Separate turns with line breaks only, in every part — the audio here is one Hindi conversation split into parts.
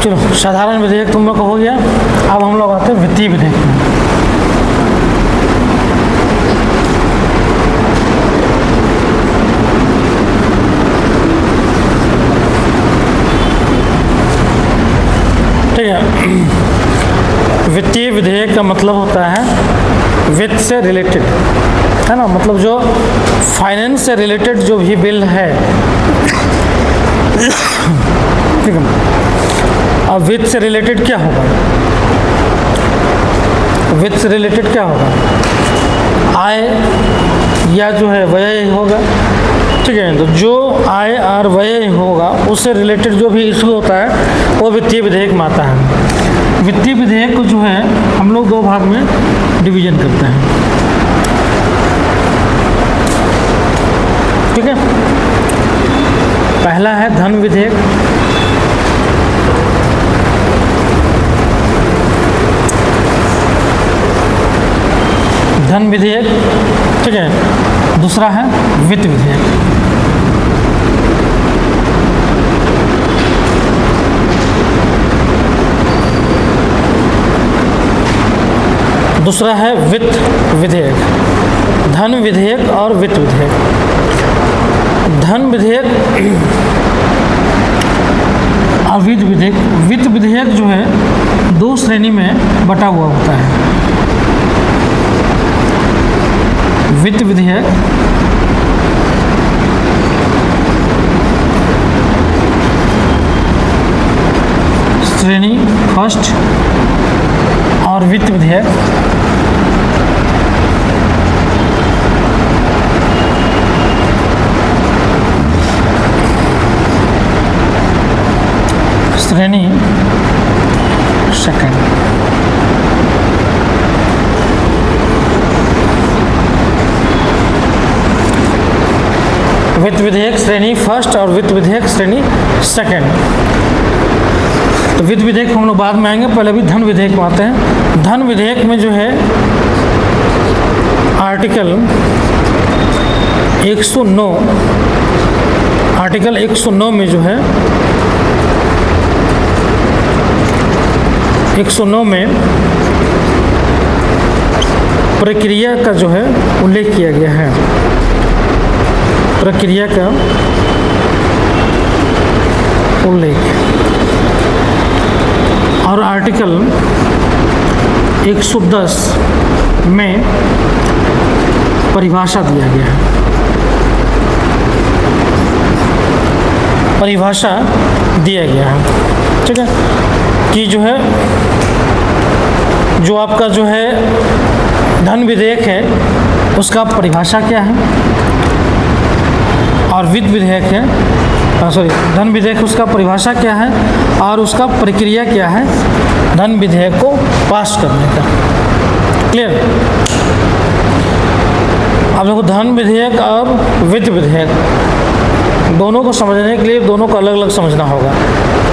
चलो, साधारण विधेयक तुम लोग का हो गया। अब हम लोग आते हैं वित्तीय विधेयक में। ठीक है, वित्तीय विधेयक का मतलब होता है वित्त से रिलेटेड, है ना, मतलब जो फाइनेंस से रिलेटेड जो भी बिल है, ठीक है। अब वित्त से रिलेटेड क्या होगा? वित्त से रिलेटेड क्या होगा? आय या जो है व्यय होगा, ठीक है। तो जो आय और व्यय होगा उससे रिलेटेड जो भी इशू होता है वो वित्तीय विधेयक में आता है। वित्तीय विधेयक को जो है हम लोग दो भाग में डिवीजन करते हैं, ठीक है। पहला है धन विधेयक, धन विधेयक, ठीक है। दूसरा है वित्त विधेयक। दूसरा है वित्त विधेयक, धन विधेयक और वित्त विधेयक। धन विधेयक और वित्त विधेयक, वित्त विधेयक जो है दो श्रेणी में बटा हुआ होता है। वित्त विधेयक श्रेणी फर्स्ट और वित्त विधेयक श्रेणी सेकंड। वित्त विधेयक श्रेणी फर्स्ट और वित्त विधेयक श्रेणी सेकंड। तो वित्त विधेयक हम लोग बाद में आएंगे, पहले भी धन विधेयक में आते हैं। धन विधेयक में जो है आर्टिकल 109, आर्टिकल 109 में जो है 109 में प्रक्रिया का जो है उल्लेख किया गया है, प्रक्रिया का उल्लेख। और आर्टिकल 110 में परिभाषा दिया गया है, परिभाषा दिया गया है, ठीक है, कि जो है जो आपका जो है धन विधेयक है उसका परिभाषा क्या है, और वित्त विधेयक है धन विधेयक उसका परिभाषा क्या है और उसका प्रक्रिया क्या है धन विधेयक को पास करने का। क्लियर? अब देखो, धन विधेयक और वित्त विधेयक दोनों को समझने के लिए दोनों को अलग अलग समझना होगा,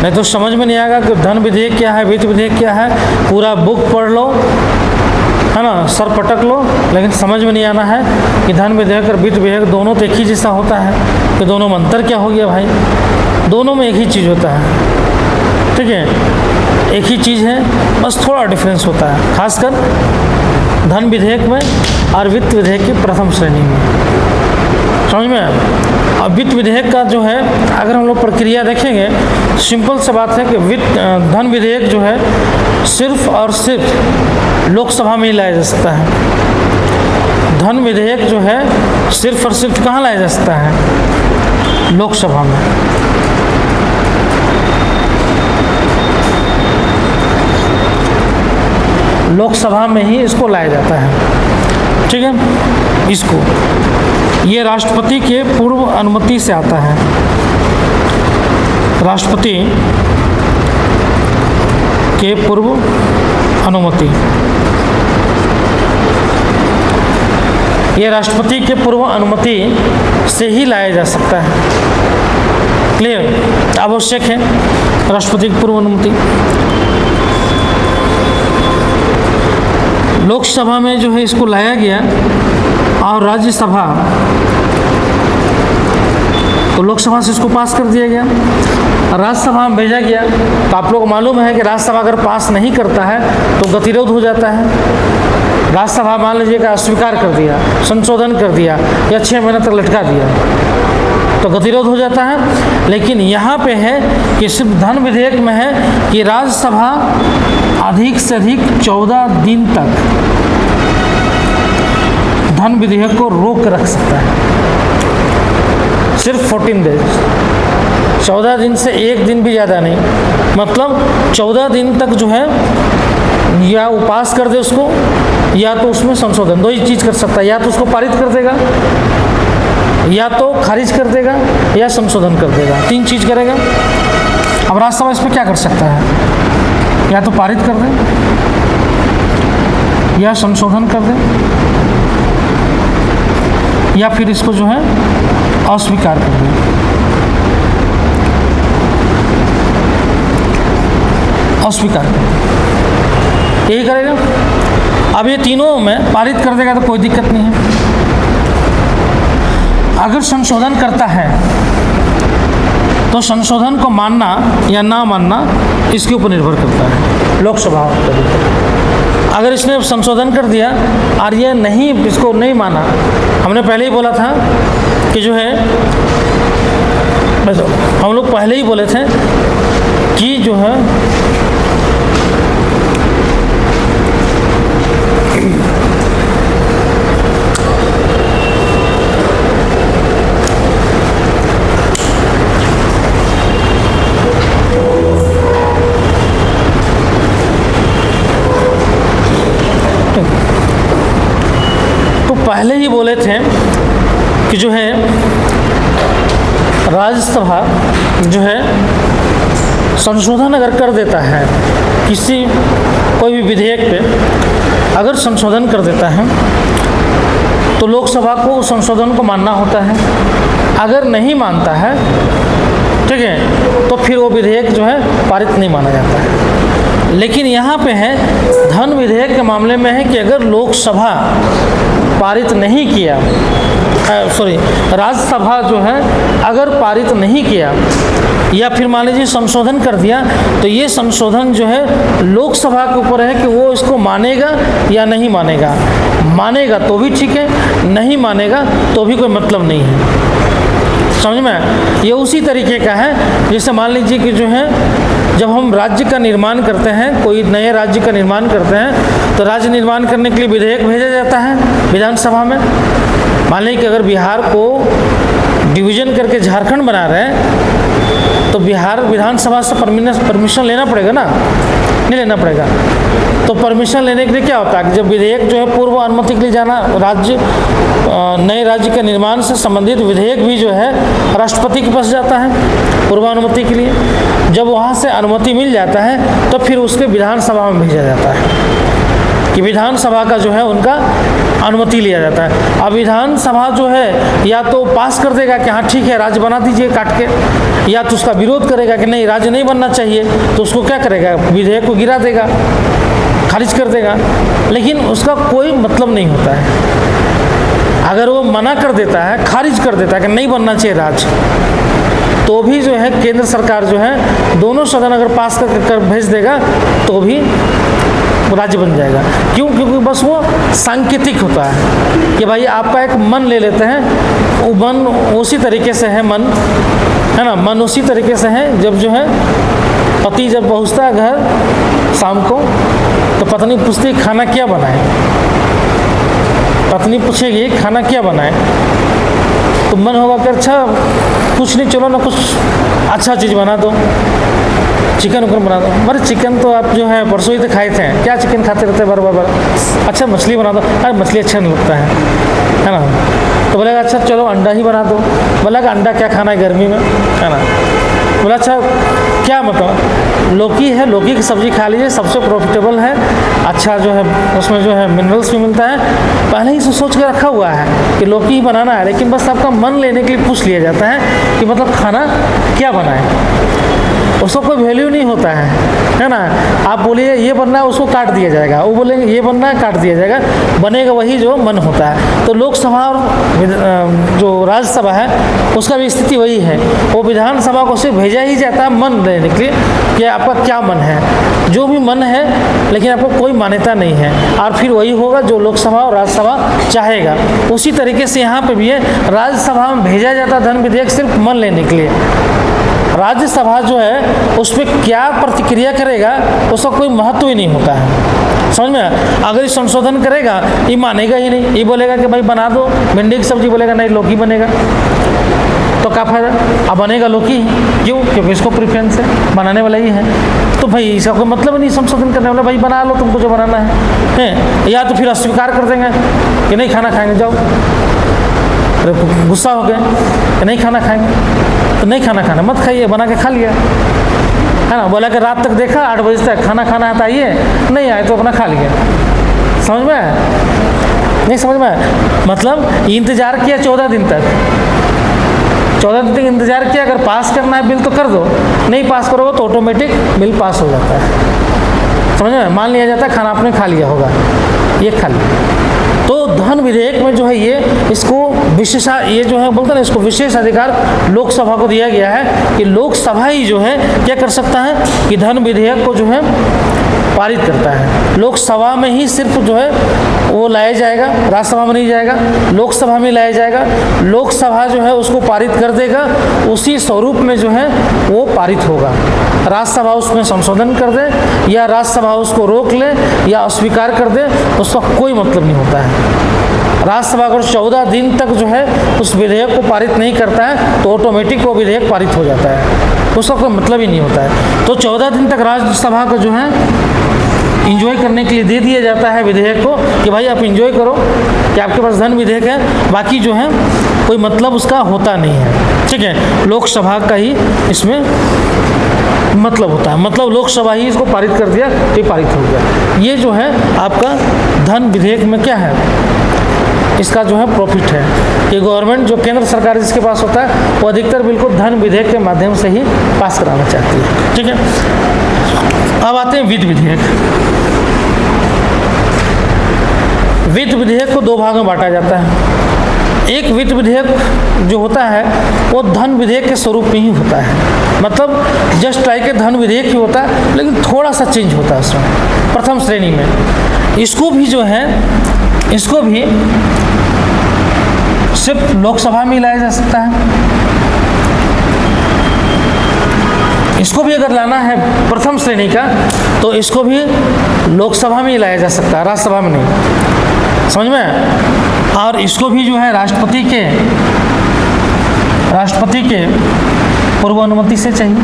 नहीं तो समझ में नहीं आएगा कि धन विधेयक क्या है, वित्त विधेयक क्या है। पूरा बुक पढ़ लो, है ना, सर पटक लो, लेकिन समझ में नहीं आना है कि धन विधेयक और वित्त विधेयक दोनों तो एक ही जैसा होता है, तो दोनों में अंतर क्या हो गया भाई? दोनों में एक ही चीज़ होता है, ठीक है, एक ही चीज़ है, बस थोड़ा डिफरेंस होता है, खासकर धन विधेयक में और वित्त विधेयक की प्रथम श्रेणी में। समझ में आया? और वित्त विधेयक का जो है अगर हम लोग प्रक्रिया देखेंगे, सिंपल सी बात है कि धन विधेयक जो है सिर्फ और सिर्फ लोकसभा में ही लाया जा सकता है। धन विधेयक जो है सिर्फ और सिर्फ कहाँ लाया जा सकता है? लोकसभा में। लोकसभा में ही इसको लाया जाता है, ठीक है। इसको ये राष्ट्रपति के पूर्व अनुमति से आता है, राष्ट्रपति के पूर्व अनुमति, ये राष्ट्रपति के पूर्व अनुमति से ही लाया जा सकता है। क्लियर? आवश्यक है राष्ट्रपति की पूर्व अनुमति। लोकसभा में जो है इसको लाया गया और राज्यसभा, तो लोकसभा से इसको पास कर दिया गया। राज्यसभा में भेजा गया तो आप लोग मालूम है कि राज्यसभा अगर पास नहीं करता है तो गतिरोध हो जाता है। राज्यसभा मान लीजिए कि अस्वीकार कर दिया, संशोधन कर दिया या 6 महीने तक लटका दिया तो गतिरोध हो जाता है। लेकिन यहाँ पे है कि सिर्फ धन विधेयक में है कि राज्यसभा अधिक से अधिक 14 दिन तक धन विधेयक को रोक रख सकता है, सिर्फ 14 डेज, 14 दिन से एक दिन भी ज़्यादा नहीं, मतलब 14 दिन तक जो है या वो पास कर दे उसको या तो उसमें संशोधन, दो ही चीज़ कर सकता है, या तो उसको पारित कर देगा या तो खारिज कर देगा या संशोधन कर देगा, 3 चीज़ करेगा। अब राज्यसभा इस पर क्या कर सकता है, या तो पारित कर दे या संशोधन कर दे या फिर इसको जो है अस्वीकार कर दे। अस्वीकार कर दे, यही करेगा। अब ये तीनों में पारित कर देगा तो कोई दिक्कत नहीं है। अगर संशोधन करता है तो संशोधन को मानना या ना मानना इसके ऊपर निर्भर करता है, लोकसभा के ऊपर। अगर इसने संशोधन कर दिया और ये नहीं, इसको नहीं माना, हमने पहले ही बोला था कि जो है, हम लोग पहले ही बोले थे कि जो है पहले ही बोले थे कि जो है राज्यसभा जो है संशोधन अगर कर देता है किसी कोई भी विधेयक पे, अगर संशोधन कर देता है तो लोकसभा को उस संशोधन को मानना होता है। अगर नहीं मानता है, ठीक है, तो फिर वो विधेयक जो है पारित नहीं माना जाता है। लेकिन यहाँ पे है धन विधेयक के मामले में है कि अगर लोकसभा पारित नहीं किया, सॉरी, राज्यसभा जो है अगर पारित नहीं किया या फिर मान लीजिए संशोधन कर दिया तो ये संशोधन जो है लोकसभा के ऊपर है कि वो इसको मानेगा या नहीं मानेगा। मानेगा तो भी ठीक है, नहीं मानेगा तो भी कोई मतलब नहीं है। समझ में? ये उसी तरीके का है जैसे मान लीजिए कि जो है जब हम राज्य का निर्माण करते हैं, कोई नए राज्य का निर्माण करते हैं तो राज्य निर्माण करने के लिए विधेयक भेजा जाता है विधानसभा में। मान लीजिए कि अगर बिहार को डिवीज़न करके झारखंड बना रहे हैं तो बिहार विधानसभा से परमिशन लेना पड़ेगा ना, नहीं लेना पड़ेगा। तो परमिशन लेने के लिए क्या होता है कि जब विधेयक जो है पूर्व अनुमति के लिए जाना, राज्य नए राज्य के निर्माण से संबंधित विधेयक भी जो है राष्ट्रपति के पास जाता है पूर्व अनुमति के लिए। जब वहाँ से अनुमति मिल जाता है तो फिर उसके विधानसभा में भेजा जाता है कि विधानसभा का जो है उनका अनुमति लिया जाता है। अब विधानसभा जो है या तो पास कर देगा कि हाँ ठीक है राज्य बना दीजिए काट के, या तो उसका विरोध करेगा कि नहीं राज्य नहीं बनना चाहिए, तो उसको क्या करेगा, विधेयक को गिरा देगा, खारिज कर देगा। लेकिन उसका कोई मतलब नहीं होता है। अगर वो मना कर देता है, खारिज कर देता है कि नहीं बनना चाहिए राज्य, तो भी जो है केंद्र सरकार जो है दोनों सदन अगर पास कर भेज देगा तो भी राज्य बन जाएगा। क्यों? क्योंकि बस वो सांकेतिक होता है कि भाई आपका एक मन ले लेते हैं, वो मन उसी तरीके से है, मन है ना, मन उसी तरीके से है जब जो है पति जब पहुंचता है घर शाम को तो पत्नी पूछती खाना क्या बनाए, पत्नी पूछेगी खाना क्या बनाए, तो मन होगा कि अच्छा कुछ नहीं, चलो ना कुछ अच्छा चीज़ बना दो, चिकन उकन बना दो। अरे चिकन तो आप जो है परसों ही तो खाए थे, क्या चिकन खाते रहते बार बार। अच्छा मछली बना दो, अरे मछली अच्छा नहीं लगता है ना। तो बोलेगा अच्छा चलो अंडा ही बना दो, बोलेगा अंडा क्या खाना है गर्मी में, है ना। बोला अच्छा क्या मतलब, लौकी है, लौकी की सब्ज़ी खा लीजिए, सबसे प्रॉफिटेबल है, अच्छा जो है उसमें जो है मिनरल्स भी मिलता है। पहले ही से सोच के रखा हुआ है कि लौकी ही बनाना है, लेकिन बस आपका मन लेने के लिए पूछ लिया जाता है कि मतलब खाना क्या बनाए। उसका कोई वैल्यू नहीं होता है ना। आप बोलिए ये बनना है, उसको काट दिया जाएगा, वो बोलेंगे ये बनना है, काट दिया जाएगा, बनेगा वही जो मन होता है। तो लोकसभा और जो राज्यसभा है उसका भी स्थिति वही है। वो विधानसभा को सिर्फ भेजा ही जाता है मन लेने के लिए कि आपका क्या मन है, जो भी मन है, लेकिन आपको कोई मान्यता नहीं है, और फिर वही होगा जो लोकसभा और राज्यसभा चाहेगा। उसी तरीके से यहाँ पे भी है, राज्यसभा में भेजा जाता धन विधेयक सिर्फ मन लेने के लिए। राज्यसभा जो है उस पर क्या प्रतिक्रिया करेगा उसका कोई महत्व ही नहीं होता है, समझ में। अगर ये संशोधन करेगा ये मानेगा ही नहीं, ये बोलेगा कि भाई बना दो भिंडी की सब्जी, बोलेगा नहीं लौकी बनेगा, तो क्या फायदा। अब बनेगा लौकी, क्यों? क्योंकि इसको प्रेफरेंस है, बनाने वाला ही है। तो भाई इसका कोई मतलब नहीं संशोधन करने वाला, भाई बना लो तुमको जो बनाना है। या तो फिर अस्वीकार कर देंगे कि नहीं खाना खाएंगे, जाओ। अरे गुस्सा हो गए कि नहीं खाना खाएंगे, तो नहीं खाना मत खाइए, बना के खा लिया, है ना। बोला कि रात तक देखा 8 बजे तक खाना है तो आइए, नहीं आए तो अपना खा लिया। समझ में आया? नहीं समझ में आया? मतलब इंतज़ार किया 14 दिन तक, 14 दिन तक इंतज़ार किया। अगर पास करना है बिल तो कर दो, नहीं पास करोगे तो ऑटोमेटिक बिल पास हो जाता है, समझ में। मान लिया जाता है खाना आपने खा लिया होगा, ये खा लिया। तो धन विधेयक में जो है ये जो है बोलते हैं इसको विशेष अधिकार लोकसभा को दिया गया है कि लोकसभा ही जो है क्या कर सकता है कि धन विधेयक को जो है पारित करता है। लोकसभा में ही सिर्फ जो है वो लाया जाएगा, राज्यसभा में नहीं जाएगा, लोकसभा में लाया जाएगा। लोकसभा जो है उसको पारित कर देगा, उसी स्वरूप में जो है वो पारित होगा। राज्यसभा उसमें संशोधन कर दे या राज्यसभा उसको रोक ले या अस्वीकार कर दे, उसका कोई मतलब नहीं होता है। राज्यसभा अगर 14 दिन तक जो है उस विधेयक को पारित नहीं करता है तो ऑटोमेटिक वो विधेयक पारित हो जाता है, उसका कोई मतलब ही नहीं होता है। तो 14 दिन तक राज्यसभा को जो है इंजॉय करने के लिए दे दिया जाता है विधेयक को कि भाई आप इंजॉय करो कि आपके पास धन विधेयक है, बाकी जो है कोई मतलब उसका होता नहीं है, ठीक है। लोकसभा का ही इसमें मतलब होता है, मतलब लोकसभा ही इसको पारित कर दिया तो पारित हो गया। ये जो है आपका धन विधेयक में क्या है, इसका जो है प्रॉफिट है कि गवर्नमेंट जो केंद्र सरकार जिसके पास होता है वो अधिकतर बिल को धन विधेयक के माध्यम से ही पास कराना चाहती है, ठीक है। अब आते हैं वित्त विधेयक। वित्त विधेयक को 2 भागों में बांटा जाता है। एक वित्त विधेयक जो होता है वो धन विधेयक के स्वरूप में ही होता है, मतलब जस्ट लाइक धन विधेयक ही होता है लेकिन थोड़ा सा चेंज होता है उसमें। प्रथम श्रेणी में इसको भी जो है इसको भी सिर्फ लोकसभा में लाया जा सकता है। इसको भी अगर लाना है प्रथम श्रेणी का तो इसको भी लोकसभा में ही लाया जा सकता है, राज्यसभा में नहीं, समझ में। और इसको भी जो है राष्ट्रपति के पूर्व अनुमति से चाहिए,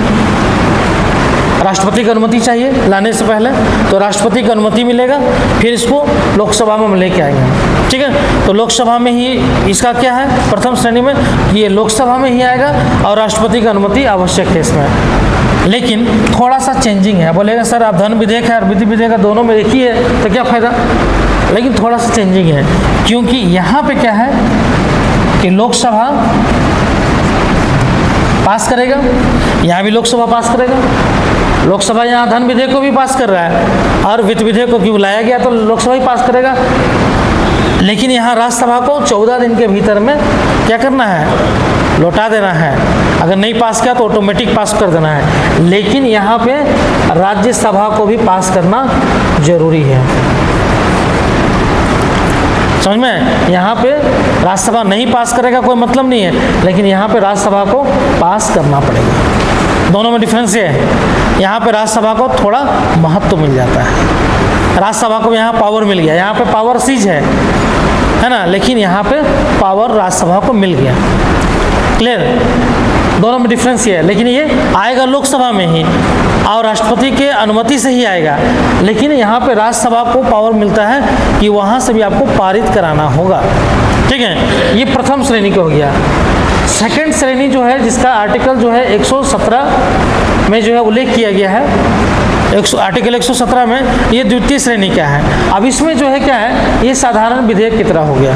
राष्ट्रपति की अनुमति चाहिए लाने से पहले, तो राष्ट्रपति की अनुमति मिलेगा, फिर इसको लोकसभा में हम लेके आएंगे, ठीक है। तो लोकसभा में ही इसका क्या है प्रथम श्रेणी में ये लोकसभा में ही आएगा और राष्ट्रपति की अनुमति आवश्यक है इसमें। लेकिन थोड़ा सा चेंजिंग है, बोलेगा सर आप धन विधेयक है और वित्त विधेयक दोनों में एक ही है तो क्या फ़ायदा, लेकिन थोड़ा सा चेंजिंग है क्योंकि यहाँ पे क्या है कि लोकसभा पास करेगा, यहाँ भी लोकसभा पास करेगा। लोकसभा यहाँ धन विधेयक को भी पास कर रहा है और वित्त विधेयक को क्यों लाया गया तो लोकसभा ही पास करेगा, लेकिन यहाँ राज्यसभा को 14 दिन के भीतर में क्या करना है, लौटा देना है। अगर नहीं पास किया तो ऑटोमेटिक पास कर देना है, लेकिन यहाँ पे राज्यसभा को भी पास करना जरूरी है, समझ में। यहाँ पे राज्यसभा नहीं पास करेगा कोई मतलब नहीं है, लेकिन यहाँ पे राज्यसभा को पास करना पड़ेगा। दोनों में डिफरेंस ये है, यहाँ पे राज्यसभा को थोड़ा महत्व मिल जाता है, राज्यसभा को यहाँ पावर मिल गया, यहाँ पे पावर सीज है ना, लेकिन यहाँ पे पावर राज्यसभा को मिल गया। क्लियर, दोनों में डिफरेंस ये है, लेकिन ये आएगा लोकसभा में ही और राष्ट्रपति के अनुमति से ही आएगा, लेकिन यहाँ पे राज्यसभा को पावर मिलता है कि वहाँ से भी आपको पारित कराना होगा, ठीक है। ये प्रथम श्रेणी का हो गया। सेकंड श्रेणी जो है जिसका आर्टिकल जो है 117 में जो है उल्लेख किया गया है, आर्टिकल 117 में ये द्वितीय श्रेणी क्या है। अब इसमें जो है क्या है, ये साधारण विधेयक की तरह हो गया।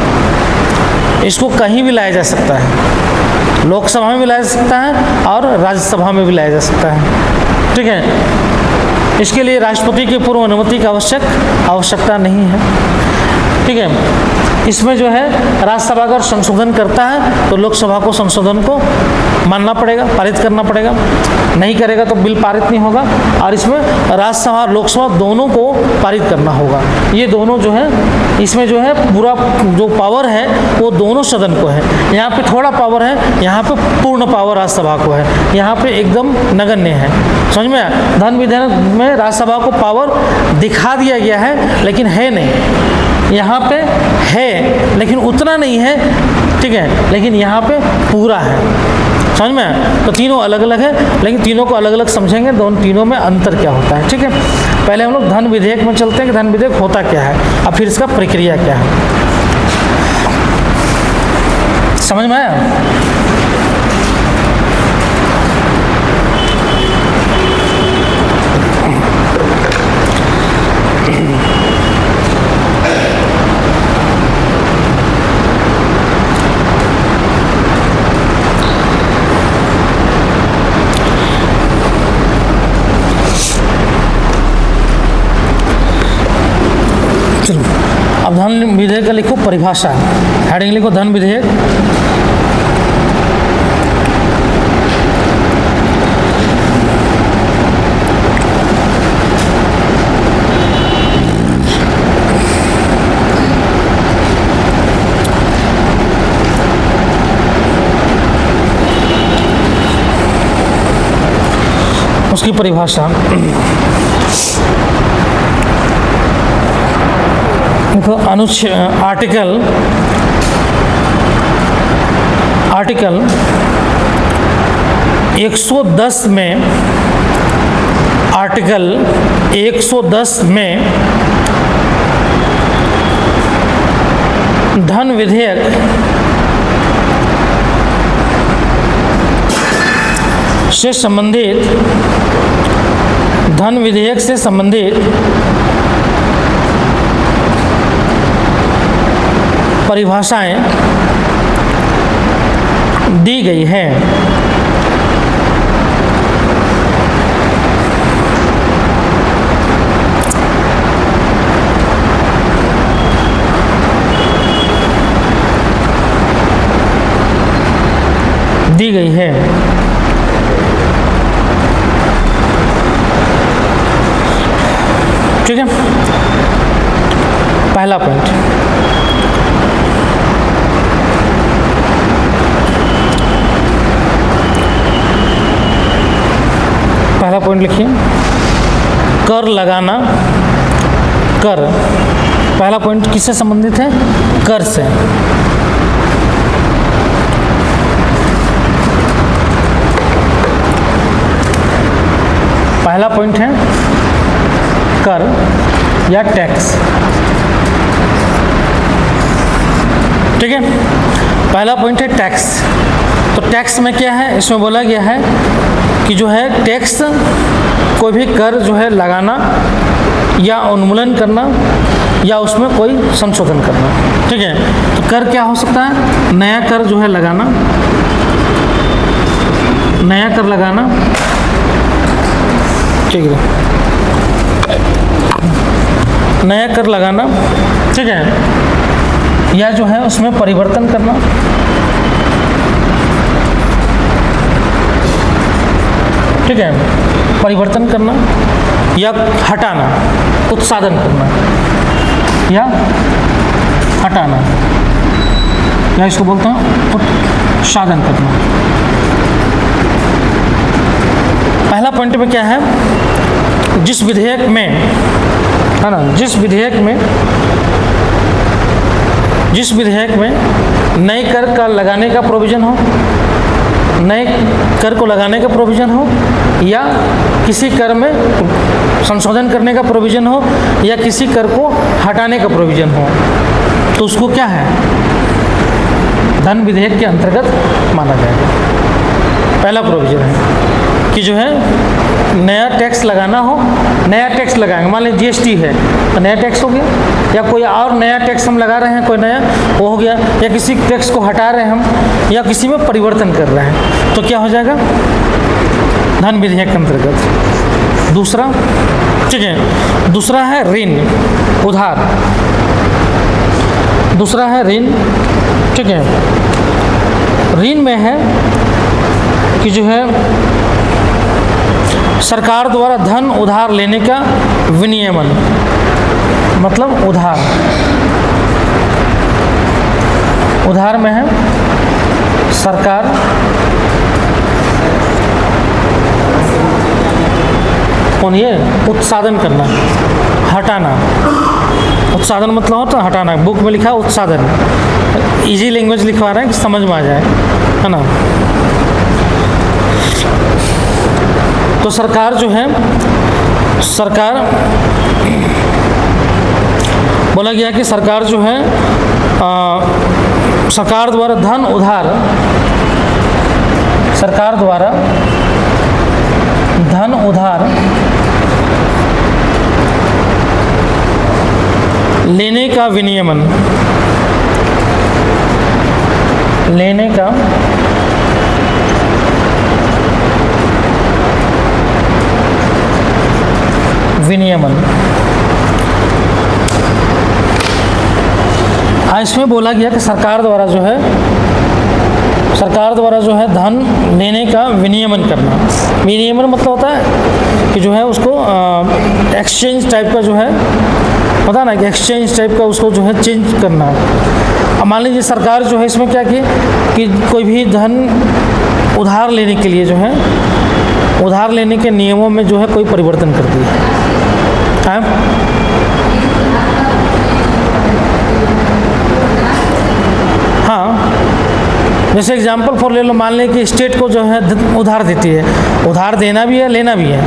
इसको कहीं भी लाया जा सकता है, लोकसभा में भी लाया जा सकता है और राज्यसभा में भी लाया जा सकता है। ठीक है, इसके लिए राष्ट्रपति की पूर्व अनुमति की आवश्यकता नहीं है। ठीक है, इसमें जो है राज्यसभा अगर संशोधन करता है तो लोकसभा को संशोधन को मानना पड़ेगा, पारित करना पड़ेगा, नहीं करेगा तो बिल पारित नहीं होगा। और इसमें राज्यसभा और लोकसभा दोनों को पारित करना होगा। ये दोनों जो है, इसमें जो है पूरा जो पावर है वो दोनों सदन को है। यहाँ पे थोड़ा पावर है, यहाँ पे पूर्ण पावर राज्यसभा को है, यहाँ पे एकदम नगण्य है। समझ में आया? धन विधेयक में राज्यसभा को पावर दिखा दिया गया है लेकिन है नहीं, यहाँ पे है लेकिन उतना नहीं है। ठीक है, लेकिन यहाँ पे पूरा है। समझ में आया? तो तीनों अलग अलग है, लेकिन तीनों को अलग अलग समझेंगे, दोनों तीनों में अंतर क्या होता है। ठीक है, पहले हम लोग धन विधेयक में चलते हैं कि धन विधेयक होता क्या है और फिर इसका प्रक्रिया क्या है। समझ में आया? अब धन विधेयक का लिखो परिभाषा, हेडिंग लिखो धन विधेयक। उसकी परिभाषा देखो, अनुच्छेद आर्टिकल 110 में, आर्टिकल 110 में धन विधेयक से संबंधित, धन विधेयक से संबंधित परिभाषाएं दी गई हैं। दी गई है। ठीक है, पहला पॉइंट, पहला पॉइंट लिखिए, कर लगाना। कर, पहला पॉइंट किससे संबंधित है? कर से। पहला पॉइंट है कर या टैक्स। ठीक है, पहला पॉइंट है टैक्स। तो टैक्स में क्या है? इसमें बोला गया है कि जो है टैक्स, कोई भी कर जो है लगाना या उन्मूलन करना या उसमें कोई संशोधन करना। ठीक है, तो कर क्या हो सकता है? नया कर जो है लगाना, नया कर लगाना। ठीक है, नया कर लगाना। ठीक है, या जो है उसमें परिवर्तन करना, ठीक है, परिवर्तन करना या हटाना, उत्साधन करना या हटाना, या इसको बोलते हैं उत्साधन करना। पहला पॉइंट में क्या है? जिस विधेयक में, है ना, जिस विधेयक में नए कर का लगाने का प्रोविज़न हो, नए कर को लगाने का प्रोविज़न हो या किसी कर में संशोधन करने का प्रोविज़न हो या किसी कर को हटाने का प्रोविज़न हो, तो उसको क्या है? धन विधेयक के अंतर्गत माना जाएगा। पहला प्रोविज़न है कि जो है नया टैक्स लगाना हो, नया टैक्स लगाएंगे, मान लीजिए जीएसटी है तो नया टैक्स हो गया, या कोई और नया टैक्स हम लगा रहे हैं, कोई नया वो हो गया, या किसी टैक्स को हटा रहे हैं हम, या किसी में परिवर्तन कर रहे हैं, तो क्या हो जाएगा? धन विधेयक के अंतर्गत। दूसरा, ठीक है, दूसरा है ऋण, उधार। दूसरा है ऋण, ठीक है। ऋण में है कि जो है सरकार द्वारा धन उधार लेने का विनियमन, मतलब उधार, उधार में है सरकार कौन, ये उत्साधन करना, हटाना। उत्साधन मतलब होता है हटाना, बुक में लिखा उत्साधन, इजी लैंग्वेज लिखवा रहे हैं कि समझ में आ जाए, है ना। तो सरकार जो है, सरकार बोला गया कि सरकार जो है सरकार द्वारा धन उधार, सरकार द्वारा धन उधार लेने का विनियमन, लेने का विनियमन। इसमें बोला गया कि सरकार द्वारा जो है, सरकार द्वारा जो है धन लेने का विनियमन करना। विनियमन मतलब होता है कि जो है उसको एक्सचेंज टाइप का जो है, पता है ना, कि एक्सचेंज टाइप का उसको जो है चेंज करना। अब मान लीजिए सरकार जो है इसमें क्या की कि कोई भी धन उधार लेने के लिए जो है, उधार लेने के नियमों में जो है कोई परिवर्तन कर दिया है। हाँ, जैसे एग्जाम्पल फॉर ले लो, मान लें कि स्टेट को जो है उधार देती है, उधार देना भी है लेना भी है,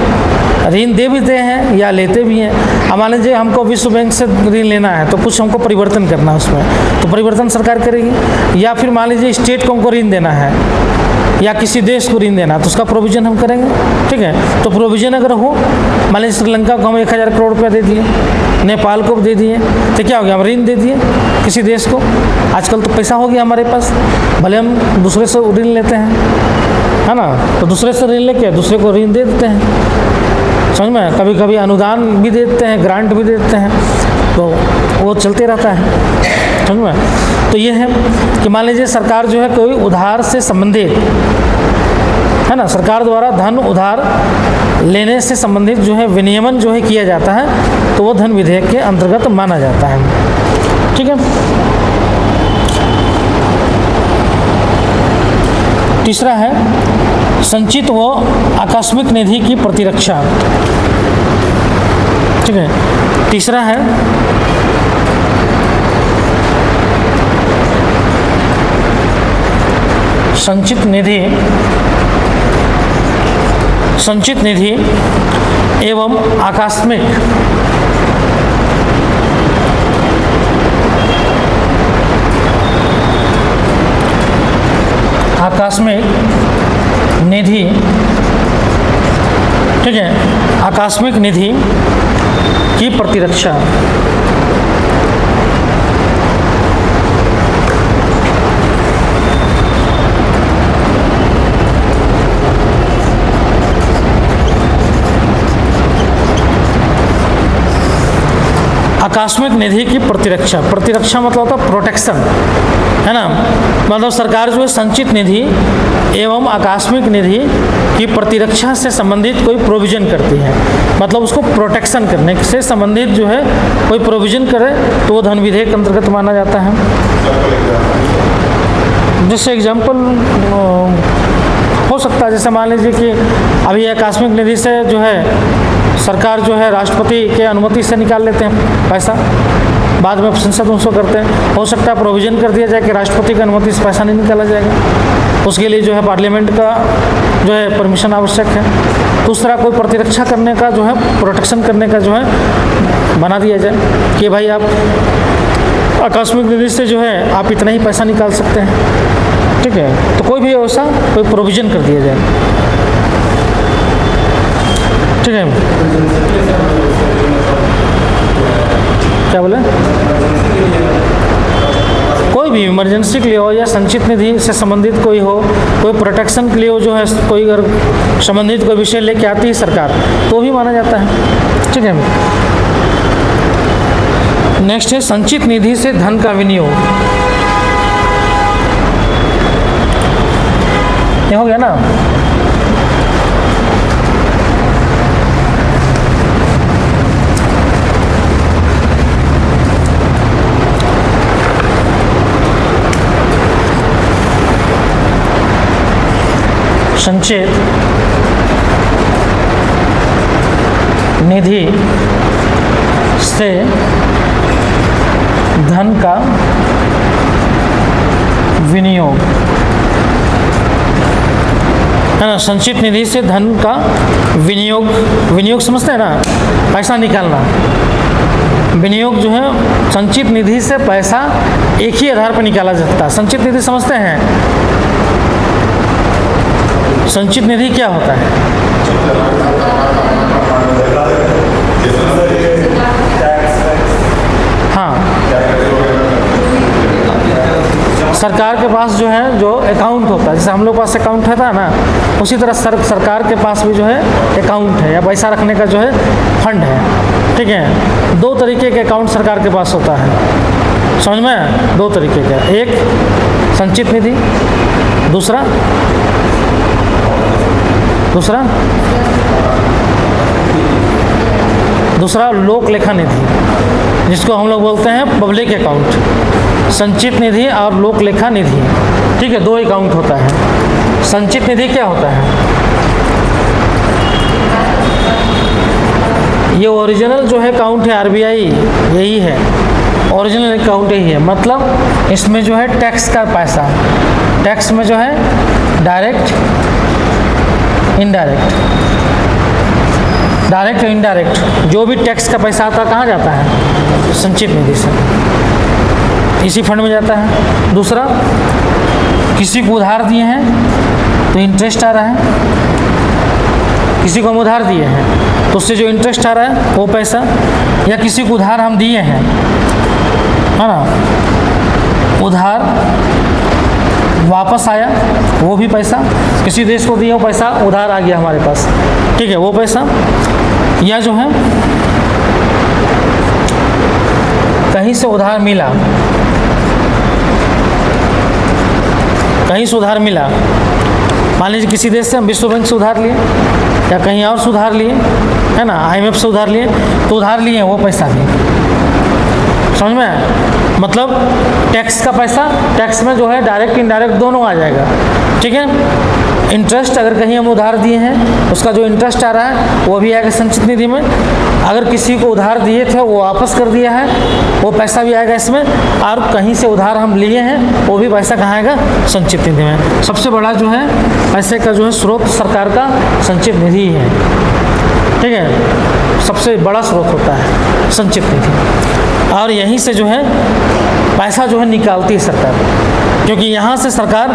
ऋण दे भी दे हैं या लेते भी हैं। अब मान लीजिए हमको विश्व बैंक से ऋण लेना है तो कुछ हमको परिवर्तन करना है उसमें, तो परिवर्तन सरकार करेगी। या फिर मान लीजिए स्टेट को हमको ऋण देना है या किसी देश को ऋण देना, तो उसका प्रोविज़न हम करेंगे, ठीक है। तो प्रोविज़न अगर हो, मान लीजिए श्रीलंका को हम 1000 करोड़ रुपया दे दिए, नेपाल को दे दिए, तो क्या हो गया, हम ऋण दे दिए किसी देश को। आजकल तो पैसा हो गया हमारे पास, भले हम दूसरे से ऋण लेते हैं, है ना, तो दूसरे से ऋण लेके दूसरे को ऋण दे देते हैं, समझ में। कभी कभी अनुदान भी दे देते हैं, ग्रांट भी दे देते हैं, तो वो चलते रहता है, समझ में। तो ये है कि मान लीजिए सरकार जो है कोई उधार से संबंधित, है ना, सरकार द्वारा धन उधार लेने से संबंधित जो है विनियमन जो है किया जाता है, तो वो धन विधेयक के अंतर्गत माना जाता है, ठीक है। तीसरा है संचित व आकस्मिक निधि की प्रतिरक्षा, ठीक है। तीसरा है संचित निधि, संचित निधि एवं आकस्मिक निधि, ठीक है, आकस्मिक निधि की प्रतिरक्षा। आकस्मिक निधि की प्रतिरक्षा, प्रतिरक्षा मतलब होता है प्रोटेक्शन, है ना। मतलब सरकार जो है संचित निधि एवं आकस्मिक निधि की प्रतिरक्षा से संबंधित कोई प्रोविज़न करती है, मतलब उसको प्रोटेक्शन करने से संबंधित जो है कोई प्रोविज़न करे तो वो धन विधेयक के अंतर्गत माना जाता है। जैसे एग्जाम्पल हो सकता है, जैसे मान लीजिए कि अभी आकस्मिक निधि से जो है सरकार जो है राष्ट्रपति के अनुमति से निकाल लेते हैं पैसा, बाद में संसद उसको करते हैं। हो सकता है प्रोविज़न कर दिया जाए कि राष्ट्रपति की अनुमति से पैसा नहीं निकाला जाएगा, उसके लिए जो है पार्लियामेंट का जो है परमिशन आवश्यक है। दूसरा कोई प्रतिरक्षा करने का जो है, प्रोटेक्शन करने का जो है बना दिया जाए कि भाई आप आकस्मिक निधि से जो है आप इतना ही पैसा निकाल सकते हैं, ठीक है। तो कोई भी ऐसा कोई प्रोविज़न कर दिया जाए, ठीक है। क्या बोले? कोई भी इमरजेंसी के लिए हो या संचित निधि से संबंधित कोई हो, कोई प्रोटेक्शन के लिए हो, जो है कोई अगर संबंधित कोई विषय लेके आती है सरकार तो भी माना जाता है। ठीक है। नेक्स्ट है संचित निधि से धन का विनियोग। ये हो गया ना। संचित निधि से धन का विनियोग, है ना। संचित निधि से धन का विनियोग, विनियोग समझते हैं ना, पैसा निकालना। विनियोग जो है संचित निधि से पैसा एक ही आधार पर निकाला जाता है। संचित निधि समझते हैं? संचित निधि क्या होता है? हाँ, सरकार के पास जो है जो अकाउंट होता है, जैसे हम लोग पास अकाउंट है ना, उसी तरह सरकार के पास भी जो है अकाउंट है या पैसा रखने का जो है फंड है। ठीक है। दो तरीके के अकाउंट सरकार के पास होता है, समझ में? दो तरीके का, एक संचित निधि, दूसरा लोक लेखा निधि, जिसको हम लोग बोलते हैं पब्लिक अकाउंट। संचित निधि और लोक लेखा निधि, ठीक है, दो अकाउंट होता है। संचित निधि क्या होता है? ये ओरिजिनल जो है अकाउंट है आरबीआई, यही है ओरिजिनल अकाउंट, यही है। मतलब इसमें जो है टैक्स का पैसा, टैक्स में जो है डायरेक्ट, इनडायरेक्ट, डायरेक्ट और इनडायरेक्ट जो भी टैक्स का पैसा आता है कहाँ जाता है? संचित निधि से, इसी फंड में जाता है। दूसरा, किसी को उधार दिए हैं तो इंटरेस्ट आ रहा है, किसी को हम उधार दिए हैं तो उससे जो इंटरेस्ट आ रहा है वो पैसा, या किसी को उधार हम दिए हैं, है ना, उधार वापस आया वो भी पैसा, किसी देश को दिया वो पैसा उधार आ गया हमारे पास, ठीक है, वो पैसा। या जो है कहीं से उधार मिला, कहीं से उधार मिला, मान लीजिए किसी देश से हम विश्व बैंक से उधार लिए या कहीं और से उधार लिए, है ना, IMF से उधार लिए, तो उधार लिए वो पैसा भी, समझ में आया? मतलब टैक्स का पैसा, टैक्स में जो है डायरेक्ट इनडायरेक्ट दोनों आ जाएगा, ठीक है। इंटरेस्ट अगर कहीं हम उधार दिए हैं उसका जो इंटरेस्ट आ रहा है वो भी आएगा संचित निधि में। अगर किसी को उधार दिए थे वो वापस कर दिया है वो पैसा भी आएगा इसमें, और कहीं से उधार हम लिए हैं वो भी पैसा कहाँ आएगा? संचित निधि में। सबसे बड़ा जो है पैसे का जो है स्रोत सरकार का संचित निधि है, ठीक है, सबसे बड़ा स्रोत होता है संचित निधि। और यहीं से जो है पैसा जो है निकालती है सरकार, क्योंकि यहाँ से सरकार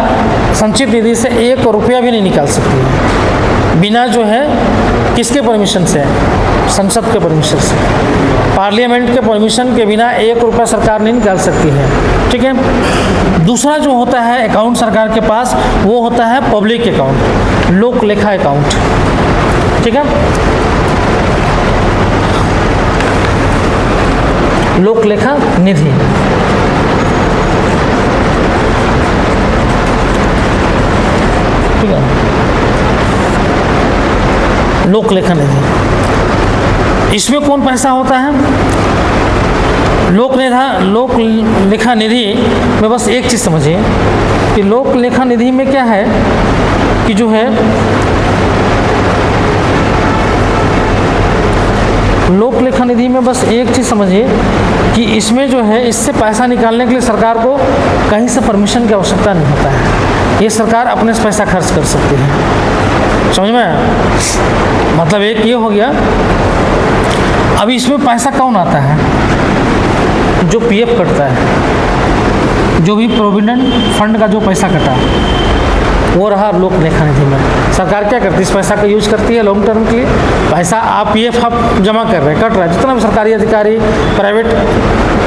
संचित निधि से 1 रुपया भी नहीं निकाल सकती है बिना जो है किसके परमिशन से? संसद के परमिशन से, पार्लियामेंट के परमिशन के बिना 1 रुपया सरकार नहीं निकाल सकती है, ठीक है। दूसरा जो होता है अकाउंट सरकार के पास वो होता है पब्लिक अकाउंट, लोक लेखा अकाउंट, ठीक है, लोक लेखा निधि। ठीक है, लोक लेखा निधि, इसमें कौन पैसा होता है? लोक लेखा निधि में बस एक चीज़ समझिए कि लोक लेखा निधि में क्या है कि जो है लोक लेखा निधि में बस एक चीज़ समझिए कि इसमें जो है इससे पैसा निकालने के लिए सरकार को कहीं से परमिशन की आवश्यकता नहीं होता है, ये सरकार अपने से पैसा खर्च कर सकती है, समझ में आया? मतलब एक ये हो गया। अभी इसमें पैसा कौन आता है? जो PF कटता है, जो भी प्रोविडेंट फंड का जो पैसा कटा, वो रहा लोक लेखा निधि में। सरकार क्या करती है, इस पैसा का यूज करती है लॉन्ग टर्म के लिए। पैसा आप पीएफ आप जमा कर रहे हैं, कट रहा है, जितना भी सरकारी अधिकारी, प्राइवेट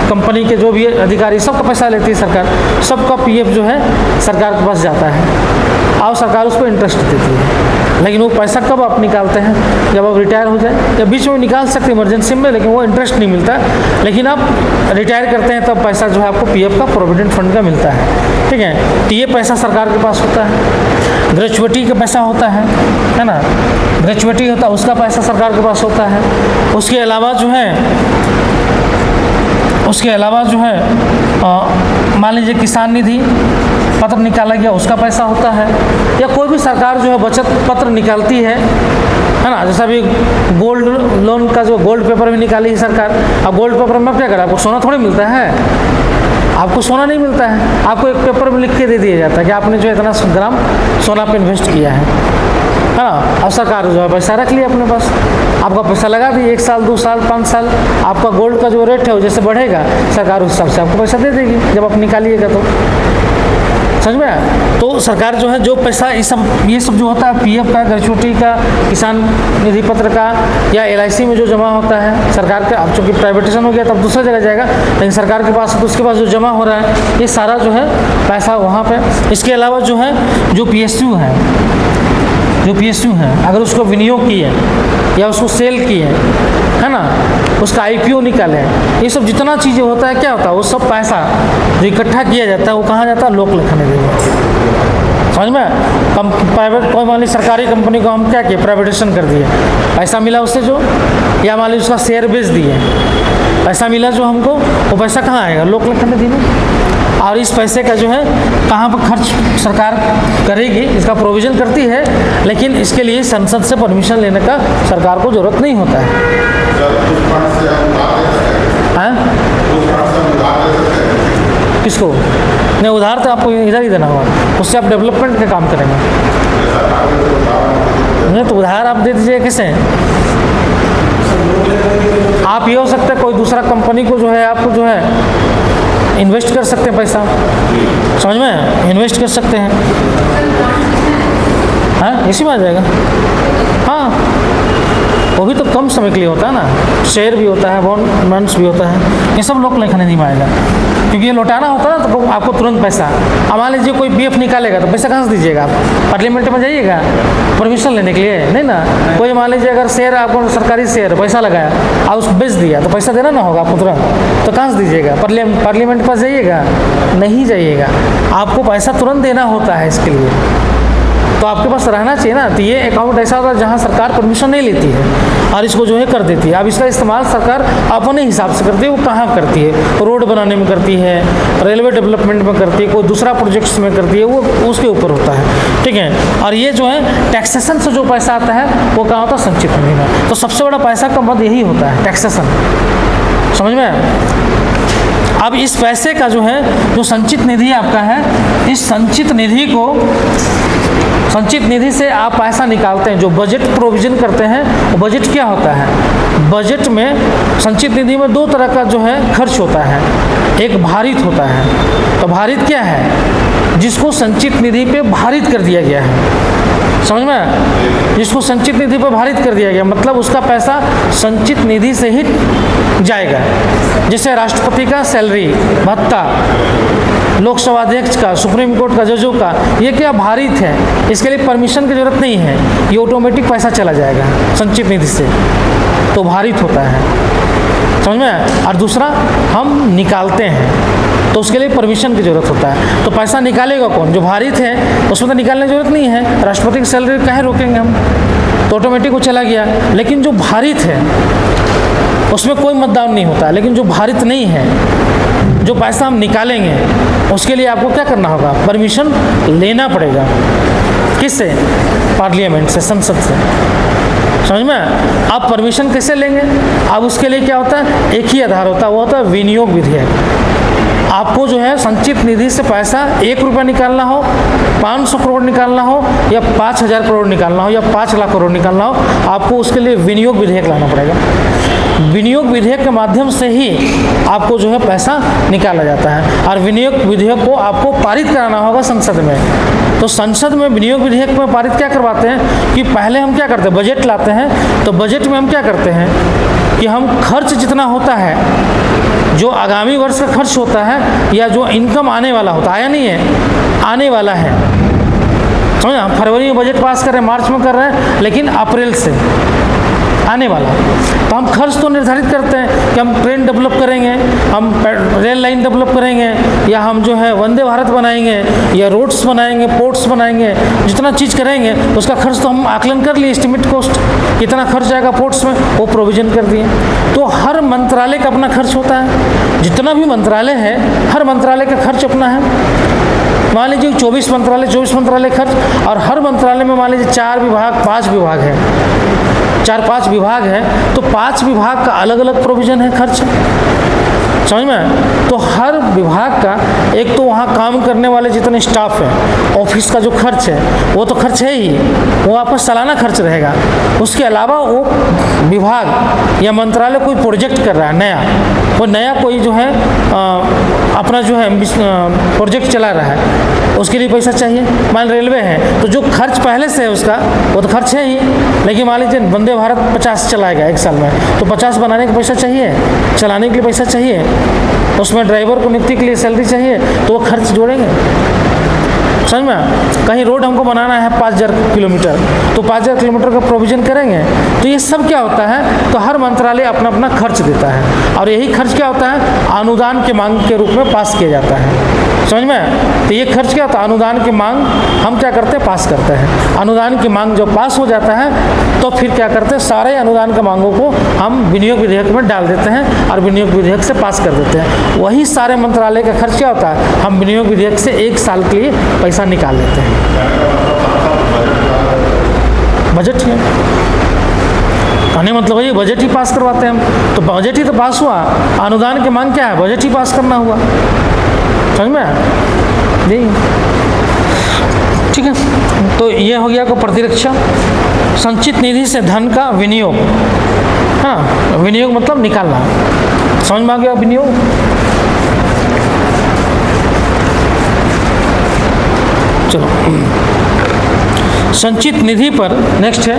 कंपनी के जो भी अधिकारी, सबका पैसा लेती है सरकार, सबका पीएफ जो है सरकार के पास जाता है और सरकार उस पर इंटरेस्ट देती है। लेकिन वो पैसा कब आप निकालते हैं, जब आप रिटायर हो जाए, या बीच में निकाल सकते हैं इमरजेंसी में, लेकिन वो इंटरेस्ट नहीं मिलता। लेकिन आप रिटायर करते हैं तब पैसा जो है आपको पीएफ का प्रोविडेंट फंड का मिलता है, ठीक है। तो ये पैसा सरकार के पास होता है। ग्रेचुइटी का पैसा होता है ना, ग्रेचुइटी होता है, उसका पैसा सरकार के पास होता है। उसके अलावा जो है मान लीजिए किसान निधि पत्र निकाला गया, उसका पैसा होता है। या कोई भी सरकार जो है बचत पत्र निकालती है ना, जैसा भी गोल्ड लोन का जो गोल्ड पेपर भी निकाली है सरकार। अब गोल्ड पेपर में क्या करें, आपको सोना थोड़ी मिलता है, आपको सोना नहीं मिलता है, आपको एक पेपर में लिख के दे दिया जाता है कि आपने जो इतना ग्राम सोना पे इन्वेस्ट किया है ना। अब सरकार जो है पैसा रख लिया अपने पास, आपका पैसा लगा दी, 1 साल 2 साल 5 साल, आपका गोल्ड का जो रेट है वो जैसे बढ़ेगा सरकार उस हिसाब से आपको पैसा दे देगी जब आप निकालिएगा तो। समझ में आया? तो सरकार जो है जो पैसा ये सब जो होता है पीएफ का, ग्रेचुइटी का, किसान निधि पत्र का या एलआईसी में जो जमा होता है सरकार का, अब चूँकि प्राइवेटाइजेशन हो गया तब दूसरी जगह जाएगा, लेकिन सरकार के पास तो उसके पास जो जमा हो रहा है ये सारा जो है पैसा वहाँ पे। इसके अलावा जो है जो पीएसयू है अगर उसको विनियोग किए या उसको सेल किए है ना, उसका आईपीओ निकाले, ये सब जितना चीज़ें होता है क्या होता है, वो सब पैसा जो इकट्ठा किया जाता है वो कहाँ जाता है, लोक लेखा निधि में। समझ में? प्राइवेट कोई मान ली सरकारी कंपनी को हम क्या किए, प्राइवेटाइजेशन कर दिए, पैसा मिला उससे जो, या मान ली उसका शेयर बेच दिए, पैसा मिला जो हमको, वो पैसा कहाँ आएगा, लोक लेखा निधि में। और इस पैसे का जो है कहाँ पर खर्च सरकार करेगी इसका प्रोविज़न करती है, लेकिन इसके लिए संसद से परमिशन लेने का सरकार को ज़रूरत नहीं होता है। किसको? नहीं, उधार तो आपको इधर ही देना होगा, उससे आप डेवलपमेंट का काम करेंगे। नहीं तो उधार आप दे दीजिए किसे, आप ये हो सकता है कोई दूसरा कंपनी को जो है आपको जो है इन्वेस्ट कर सकते हैं पैसा, समझ में, इन्वेस्ट कर सकते हैं, हाँ इसी में आ जाएगा। हाँ वो भी तो कम समय के लिए होता है ना, शेयर भी होता है, बॉन्ड्स भी होता है, ये सब लोक लेखा निधि में आएगा, क्योंकि ये लौटाना होता है ना तो आपको तुरंत पैसा। अब मान लीजिए कोई पीएफ निकालेगा तो पैसा कहाँ से दीजिएगा, आप पार्लियामेंट में जाइएगा परमिशन लेने के लिए, नहीं ना। कोई मान लीजिए अगर शेयर आपको सरकारी शेयर पैसा लगाया और उसको बेच दिया तो पैसा देना ना होगा आपको तुरंत, तो कहाँ से दीजिएगा, पार्लियामेंट के पास जाइएगा, नहीं जाइएगा, आपको पैसा तुरंत देना होता है इसके लिए, तो आपके पास रहना चाहिए ना। तो ये अकाउंट ऐसा होता है जहाँ सरकार परमिशन नहीं लेती है और इसको जो है कर देती है। अब इसका इस्तेमाल सरकार अपने हिसाब से करती है, वो कहाँ करती है, रोड बनाने में करती है, रेलवे डेवलपमेंट में करती है, कोई दूसरा प्रोजेक्ट्स में करती है, वो उसके ऊपर होता है, ठीक है। और ये जो है टैक्सेशन से जो पैसा आता है वो कहाँ होता है, संचित निधि में। तो सबसे बड़ा पैसा का मद यही होता है, टैक्सेशन, समझ में। अब इस पैसे का जो है जो संचित निधि आपका है, इस संचित निधि से आप पैसा निकालते हैं, जो बजट प्रोविजन करते हैं। वो बजट क्या होता है, बजट में संचित निधि में 2 तरह का जो है खर्च होता है, एक भारित होता है। तो भारित क्या है, जिसको संचित निधि पे भारित कर दिया गया है, समझ में, जिसको संचित निधि पर भारित कर दिया गया मतलब उसका पैसा संचित निधि से ही जाएगा। जैसे राष्ट्रपति का सैलरी भत्ता, लोकसभा अध्यक्ष का, सुप्रीम कोर्ट का जजों का, ये क्या भारित है, इसके लिए परमिशन की जरूरत नहीं है, ये ऑटोमेटिक पैसा चला जाएगा संचित निधि से, तो भारित होता है, समझ में। और दूसरा हम निकालते हैं तो उसके लिए परमिशन की जरूरत होता है। तो पैसा निकालेगा कौन, जो भारित है उसमें तो निकालने की जरूरत नहीं है, राष्ट्रपति की सैलरी काहे रोकेंगे हम, तो ऑटोमेटिक वो चला गया। लेकिन जो भारित है उसमें कोई मतदान नहीं होता, लेकिन जो भारित नहीं है, जो पैसा हम निकालेंगे उसके लिए आपको क्या करना होगा, परमिशन लेना पड़ेगा, किससे, पार्लियामेंट से, संसद से, समझ में। आप परमिशन कैसे लेंगे, अब उसके लिए क्या होता है, एक ही आधार होता है, वो होता है विनियोग विधेयक। आपको जो है संचित निधि से पैसा 1 रुपया निकालना हो, 500 करोड़ निकालना हो, या 5,000 करोड़ निकालना हो, या 5 लाख करोड़ निकालना हो, आपको उसके लिए विनियोग विधेयक लाना पड़ेगा। विनियोग विधेयक के माध्यम से ही आपको जो है पैसा निकाला जाता है, और विनियोग विधेयक को आपको पारित कराना होगा संसद में। तो संसद में विनियोग विधेयक में पारित क्या करवाते हैं कि पहले हम क्या करते हैं, बजट लाते हैं। तो बजट में हम क्या करते हैं कि हम खर्च जितना होता है, जो आगामी वर्ष का खर्च होता है, या जो इनकम आने वाला होता है, आया नहीं है, आने वाला है, समझा। फरवरी में बजट पास कर रहे हैं, मार्च में कर रहे हैं, लेकिन अप्रैल से आने वाला। तो हम खर्च तो निर्धारित करते हैं कि हम ट्रेन डेवलप करेंगे, हम रेल लाइन डेवलप करेंगे, या हम जो है वंदे भारत बनाएंगे, या रोड्स बनाएंगे, पोर्ट्स बनाएंगे, जितना चीज़ करेंगे उसका खर्च तो हम आकलन कर लिए, एस्टिमेट कॉस्ट कितना खर्च आएगा पोर्ट्स में, वो प्रोविजन कर दिए। तो हर मंत्रालय का अपना खर्च होता है, जितना भी मंत्रालय है हर मंत्रालय का खर्च अपना है। मान लीजिए 24 मंत्रालय खर्च, और हर मंत्रालय में मान लीजिए 4 विभाग 5 विभाग है, 4-5 विभाग है, तो 5 विभाग का अलग अलग प्रोविज़न है खर्च, समझ में। तो हर विभाग का एक तो वहाँ काम करने वाले जितने स्टाफ हैं, ऑफिस का जो खर्च है वो तो खर्च है ही, वो आपका सालाना खर्च रहेगा। उसके अलावा वो विभाग या मंत्रालय कोई प्रोजेक्ट कर रहा है नया, वो नया कोई जो है अपना जो है प्रोजेक्ट चला रहा है, उसके लिए पैसा चाहिए। मान रेलवे है तो जो खर्च पहले से है उसका वो तो खर्च है ही, लेकिन मान लीजिए वंदे भारत 50 चलाएगा 1 साल में, तो 50 बनाने का पैसा चाहिए, चलाने के लिए पैसा चाहिए, उसमें ड्राइवर को नियुक्ति के लिए सैलरी चाहिए, तो वो खर्च जोड़ेंगे, समझ में। कहीं रोड हमको बनाना है 5,000 किलोमीटर, तो 5,000 किलोमीटर का प्रोविज़न करेंगे। तो ये सब क्या होता है, तो हर मंत्रालय अपना अपना खर्च देता है, और यही खर्च क्या होता है, अनुदान के मांग के रूप में पास किया जाता है, समझ में। तो ये खर्च क्या होता है, अनुदान की मांग हम क्या करते हैं, पास करते हैं। अनुदान की मांग जब पास हो जाता है तो फिर क्या करते हैं, सारे अनुदान के मांगों को हम विनियोग विधेयक में डाल देते हैं, और विनियोग विधेयक से पास कर देते हैं। वही सारे मंत्रालय का खर्च क्या होता है, हम विनियोग विधेयक से 1 साल के लिए पैसा निकाल लेते हैं। बजट है, कहने मतलब ये बजट ही पास करवाते हैं हम, तो बजट ही तो पास हुआ, अनुदान की मांग क्या है, बजट ही पास करना हुआ, समझ में जी। ठीक है, तो ये हो गया को प्रतिरक्षा। संचित निधि से धन का विनियोग, हाँ विनियोग मतलब निकालना, समझ में आ गया विनियोग। चलो संचित निधि पर नेक्स्ट है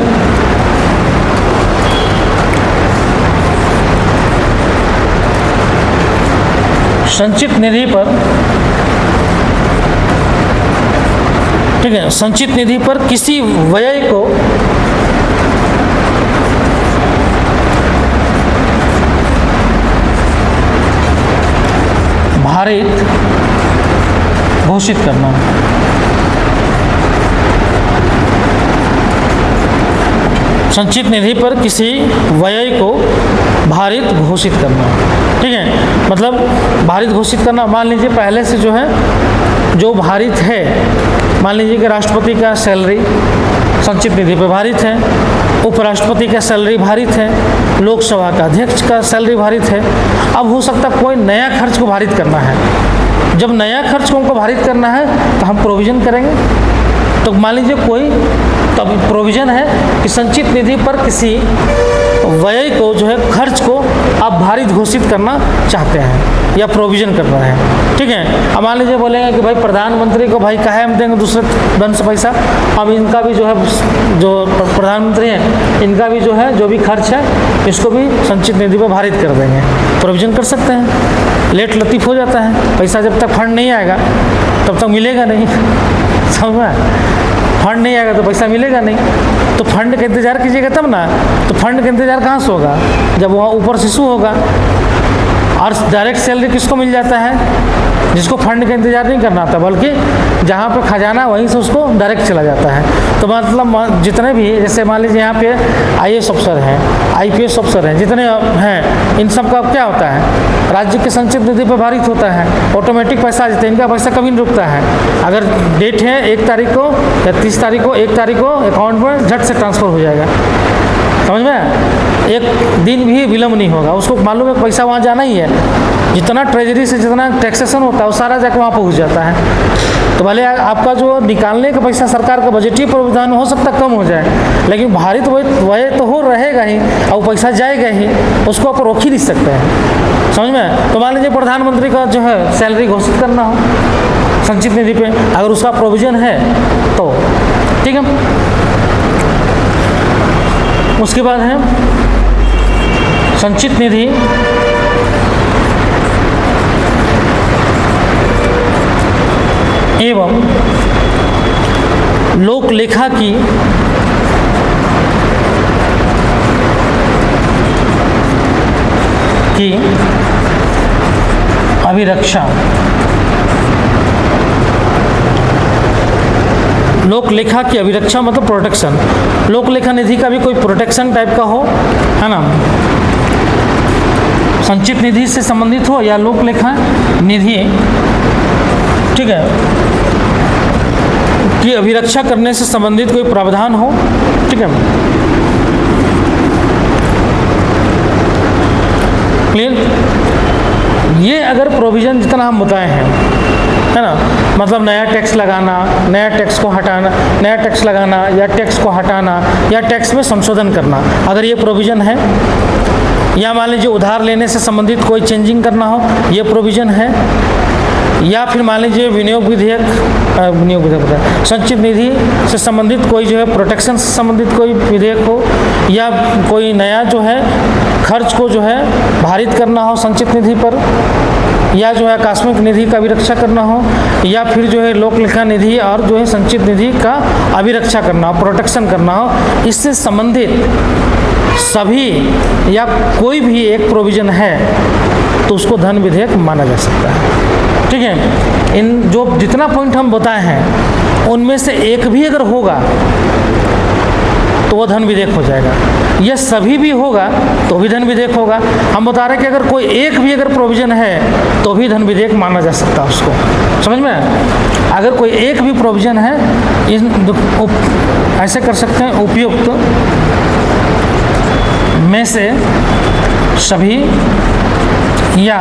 संचित निधि पर, ठीक है। संचित निधि पर किसी व्यय को भारित घोषित करना, संचित निधि पर किसी व्यय को भारित घोषित करना, ठीक है। मतलब भारित घोषित करना, मान लीजिए पहले से जो है जो भारित है, मान लीजिए कि राष्ट्रपति का सैलरी संचित निधि पर भारित है, उपराष्ट्रपति का सैलरी भारित है, लोकसभा का अध्यक्ष का सैलरी भारित है। अब हो सकता कोई नया खर्च को भारित करना है, जब नया खर्च को हमको भारित करना है तो हम प्रोविज़न करेंगे। तो मान लीजिए कोई तब प्रोविज़न है कि संचित निधि पर किसी व्यय को जो है खर्च को आप भारित घोषित करना चाहते हैं या प्रोविज़न कर रहे हैं, ठीक है। अब मान लीजिए बोलेंगे कि भाई प्रधानमंत्री को भाई काहे हम देंगे दूसरे धन से पैसा, अब इनका भी जो है जो प्रधानमंत्री हैं इनका भी जो है जो भी खर्च है इसको भी संचित निधि पर भारित कर देंगे, प्रोविज़न कर सकते हैं। लेट लतीफ़ हो जाता है, पैसा जब तक फंड नहीं आएगा तब तक मिलेगा नहीं, समझ में। फंड नहीं आएगा तो पैसा मिलेगा नहीं, तो फंड का इंतज़ार कीजिएगा तब ना। तो फंड का इंतज़ार कहाँ से होगा, जब वहाँ ऊपर से इशू होगा। और डायरेक्ट सैलरी किसको मिल जाता है, जिसको फंड का इंतज़ार नहीं करना था, बल्कि जहाँ पे खजाना वहीं से उसको डायरेक्ट चला जाता है। तो मतलब जितने भी, जैसे मान लीजिए यहाँ पे IAS अफसर हैं, IPS अफसर हैं, जितने हैं इन सब का क्या होता है, राज्य के संचित निधि पर भारित होता है, ऑटोमेटिक पैसा आ जाता है, इनका पैसा कभी नहीं रुकता है। अगर डेट है 1 तारीख को या 30 तारीख को, 1 तारीख को अकाउंट में झट से ट्रांसफ़र हो जाएगा, समझ में। एक दिन भी विलम्ब नहीं होगा, उसको मालूम है पैसा वहाँ जाना ही है। जितना ट्रेजरी से जितना टैक्सेशन होता है वो सारा जाकर वहाँ पहुँच जाता है। तो भले आपका जो निकालने का पैसा सरकार का बजटीय प्रावधान हो सकता कम हो जाए, लेकिन भारित व्यय तो हो रहेगा ही और वो पैसा जाएगा ही, उसको आप रोक ही नहीं सकते हैं। समझ में? तो मान लीजिए प्रधानमंत्री का जो है सैलरी घोषित करना हो संचित निधि पे, अगर उसका प्रोविज़न है तो ठीक है। उसके बाद है संचित निधि एवं लोक लेखा की अभिरक्षा। लोक लेखा की अभिरक्षा मतलब प्रोटेक्शन। लोक लेखा निधि का भी कोई प्रोटेक्शन टाइप का हो, है ना, संचित निधि से संबंधित हो या लोक लेखा निधि, ठीक है, की अभिरक्षा करने से संबंधित कोई प्रावधान हो, ठीक है, क्लियर। ये अगर प्रोविज़न जितना हम बताए हैं, है ना, मतलब नया टैक्स लगाना, नया टैक्स को हटाना, नया टैक्स लगाना या टैक्स को हटाना या टैक्स में संशोधन करना, अगर ये प्रोविज़न है, या मान लीजिए उधार लेने से संबंधित कोई चेंजिंग करना हो, ये प्रोविज़न है, या फिर मान लीजिए विनियोग विधेयक संचित निधि से संबंधित कोई जो है प्रोटेक्शन से संबंधित कोई विधेयक हो, या कोई नया जो है खर्च को जो है भारित करना हो संचित निधि पर, या जो है आकस्मिक निधि का अभिरक्षा करना हो, या फिर जो है लोक लेखा निधि और जो है संचित निधि का अभिरक्षा करना हो, प्रोटेक्शन करना हो, इससे संबंधित सभी या कोई भी एक प्रोविज़न है तो उसको धन विधेयक माना जा सकता है। ठीक है, इन जो जितना पॉइंट हम बताए हैं उनमें से एक भी अगर होगा तो वो धन विधेयक हो जाएगा, यह सभी भी होगा तो भी धन विधेयक होगा। हम बता रहे हैं कि अगर कोई एक भी अगर प्रोविज़न है तो भी धन विधेयक माना जा सकता है उसको। समझ में? अगर कोई एक भी प्रोविज़न है, ऐसे कर सकते हैं, उपयुक्त में से सभी या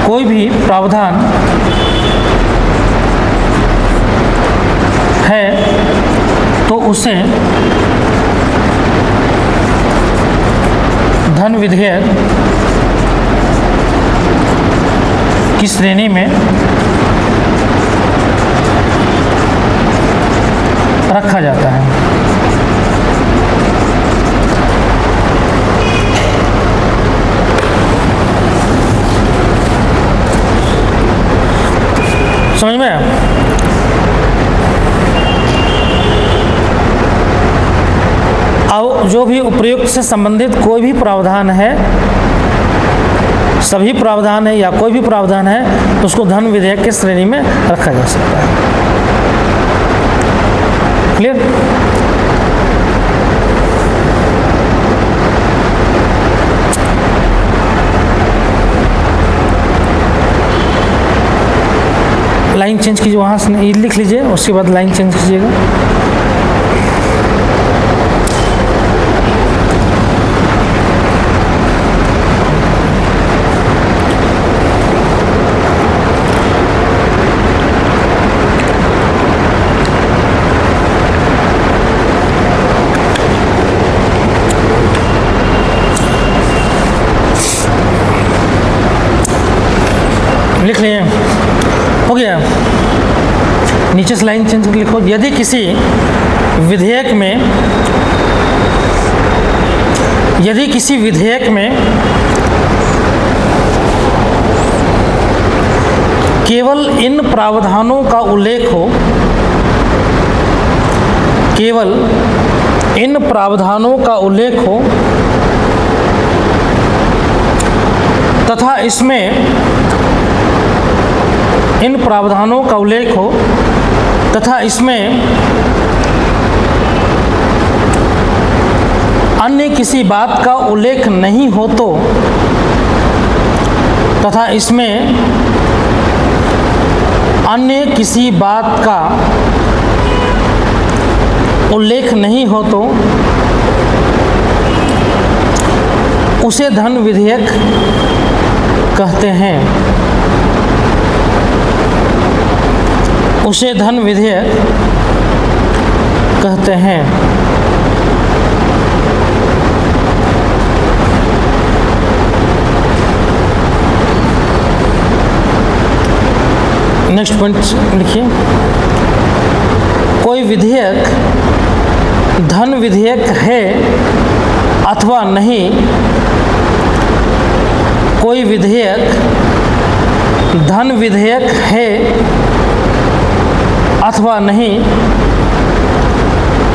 कोई भी प्रावधान है तो उसे धन विधेयक की श्रेणी में रखा जाता है। समझ में आया? अब जो भी उपयुक्त से संबंधित कोई भी प्रावधान है, सभी प्रावधान है या कोई भी प्रावधान है तो उसको धन विधेयक की श्रेणी में रखा जा सकता है। क्लियर? लाइन चेंज कीजिए, वहाँ से लिख लीजिए, उसके बाद लाइन चेंज कीजिएगा। लिख लिए? हो गया? नीचे से लाइन चेंज करके लिखो। यदि किसी विधेयक में केवल इन प्रावधानों का उल्लेख हो, केवल इन प्रावधानों का उल्लेख हो तथा इसमें इन प्रावधानों का उल्लेख हो तथा इसमें अन्य किसी बात का उल्लेख नहीं हो तो, तथा इसमें अन्य किसी बात का उल्लेख नहीं हो तो उसे धन विधेयक कहते हैं। उसे धन विधेयक कहते हैं। नेक्स्ट पॉइंट लिखिए, कोई विधेयक धन विधेयक है अथवा नहीं, कोई विधेयक धन विधेयक है अथवा नहीं,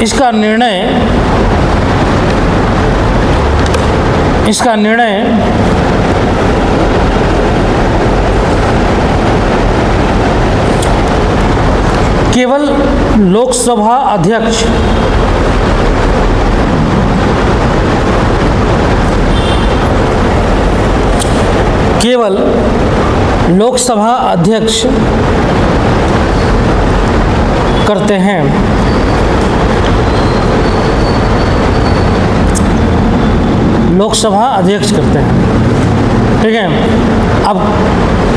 इसका निर्णय केवल लोकसभा अध्यक्ष करते हैं। लोकसभा अध्यक्ष करते हैं, ठीक है।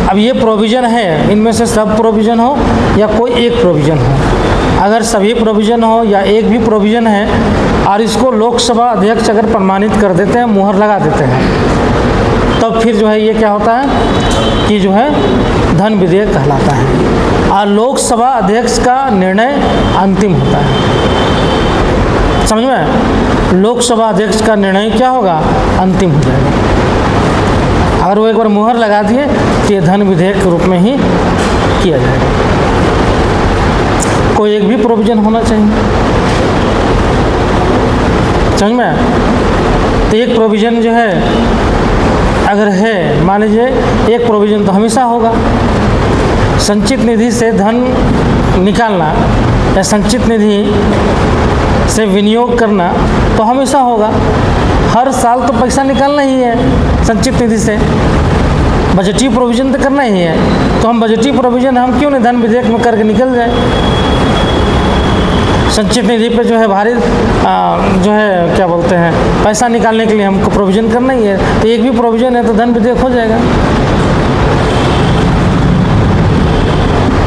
अब ये प्रोविज़न है, इनमें से सब प्रोविज़न हो या कोई एक प्रोविज़न हो। अगर सभी प्रोविज़न हो या एक भी प्रोविज़न है और इसको लोकसभा अध्यक्ष अगर प्रमाणित कर देते हैं, मुहर लगा देते हैं, तब फिर जो है ये क्या होता है कि जो है धन विधेयक कहलाता है और लोकसभा अध्यक्ष का निर्णय अंतिम होता है। समझ में? लोकसभा अध्यक्ष का निर्णय क्या होगा? अंतिम हो जाएगा। अगर वो एक बार मुहर लगा दिए तो ये धन विधेयक के रूप में ही किया जाएगा। कोई एक भी प्रोविज़न होना चाहिए। समझ में? तो एक प्रोविज़न जो है अगर है, मान लीजिए एक प्रोविज़न तो हमेशा होगा, संचित निधि से धन निकालना या संचित निधि से विनियोग करना तो हमेशा होगा। हर साल तो पैसा निकालना ही है संचित निधि से, बजटीय प्रोविज़न तो करना ही है। तो हम बजटीय प्रोविज़न हम क्यों नहीं धन विधेयक में करके निकल जाए? संचित निधि पे जो है भारी जो है क्या बोलते हैं पैसा निकालने के लिए हमको प्रोविज़न करना ही है, तो एक भी प्रोविज़न है तो धन विधेयक हो जाएगा।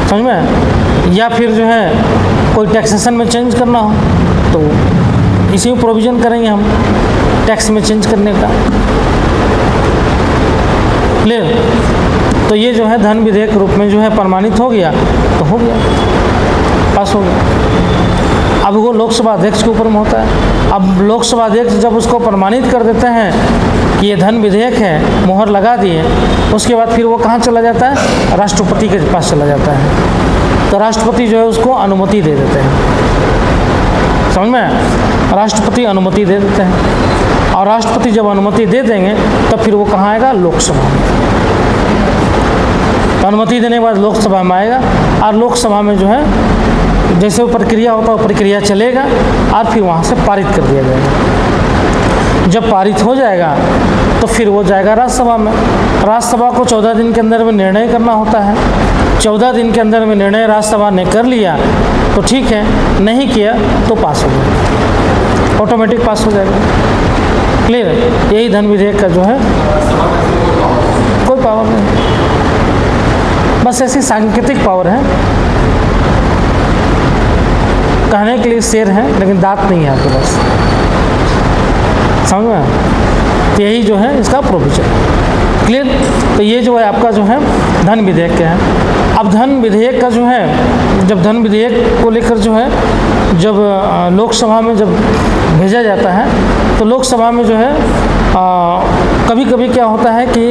समझ में? या फिर जो है कोई टैक्सेशन में चेंज करना हो तो इसी में प्रोविज़न करेंगे हम, टैक्स में चेंज करने का। क्लियर? तो ये जो है धन विधेयक के रूप में जो है प्रमाणित हो गया तो हो गया, पास हो गया। अब वो लोकसभा अध्यक्ष के ऊपर में होता है। अब लोकसभा अध्यक्ष जब उसको प्रमाणित कर देते हैं कि ये धन विधेयक है, मुहर लगा दिए, उसके बाद फिर वो कहाँ चला जाता है? राष्ट्रपति के पास चला जाता है। तो राष्ट्रपति जो है उसको अनुमति दे देते हैं। समझ में? राष्ट्रपति अनुमति दे देते हैं और राष्ट्रपति जब अनुमति दे देंगे तब फिर वो कहाँ आएगा? लोकसभा में। तो अनुमति देने के बाद लोकसभा में आएगा और लोकसभा में जो है जैसे वो प्रक्रिया होता है वो प्रक्रिया चलेगा और फिर वहाँ से पारित कर दिया जाएगा। जब पारित हो जाएगा तो फिर वो जाएगा राज्यसभा में। राज्यसभा को 14 दिन के अंदर में निर्णय करना होता है। 14 दिन के अंदर में निर्णय राज्यसभा ने कर लिया तो ठीक है, नहीं किया तो पास हो जाएगा, ऑटोमेटिक पास हो जाएगा। क्लियर? यही धन विधेयक का जो है कोई पावर नहीं, बस ऐसी सांकेतिक पावर है। कहने के लिए शेर है लेकिन दांत नहीं है आपके पास। समझ में? तो यही जो है इसका प्रोविजन। क्लियर? तो ये जो है आपका जो है धन विधेयक क्या है। अब धन विधेयक का जो है, जब धन विधेयक को लेकर जो है जब लोकसभा में जब भेजा जाता है तो लोकसभा में जो है कभी कभी क्या होता है कि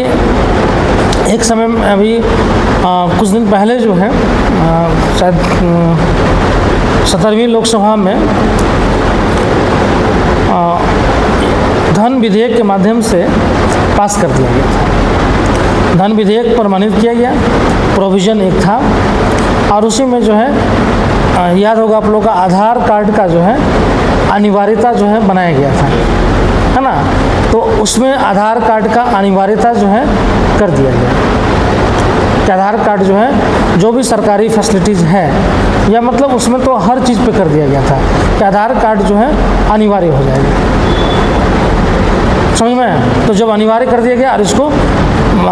एक समय में अभी कुछ दिन पहले जो है शायद 17वीं लोकसभा में धन विधेयक के माध्यम से पास कर दिया गया था। धन विधेयक प्रमाणित किया गया, प्रोविज़न एक था और उसी में जो है याद होगा आप लोगों का आधार कार्ड का जो है अनिवार्यता जो है बनाया गया था, है ना। तो उसमें आधार कार्ड का अनिवार्यता जो है कर दिया गया कि आधार कार्ड जो है जो भी सरकारी फैसिलिटीज़ है या मतलब उसमें तो हर चीज़ पे कर दिया गया था कि आधार कार्ड जो है अनिवार्य हो जाएगा। समझ में? तो जब अनिवार्य कर दिया गया और इसको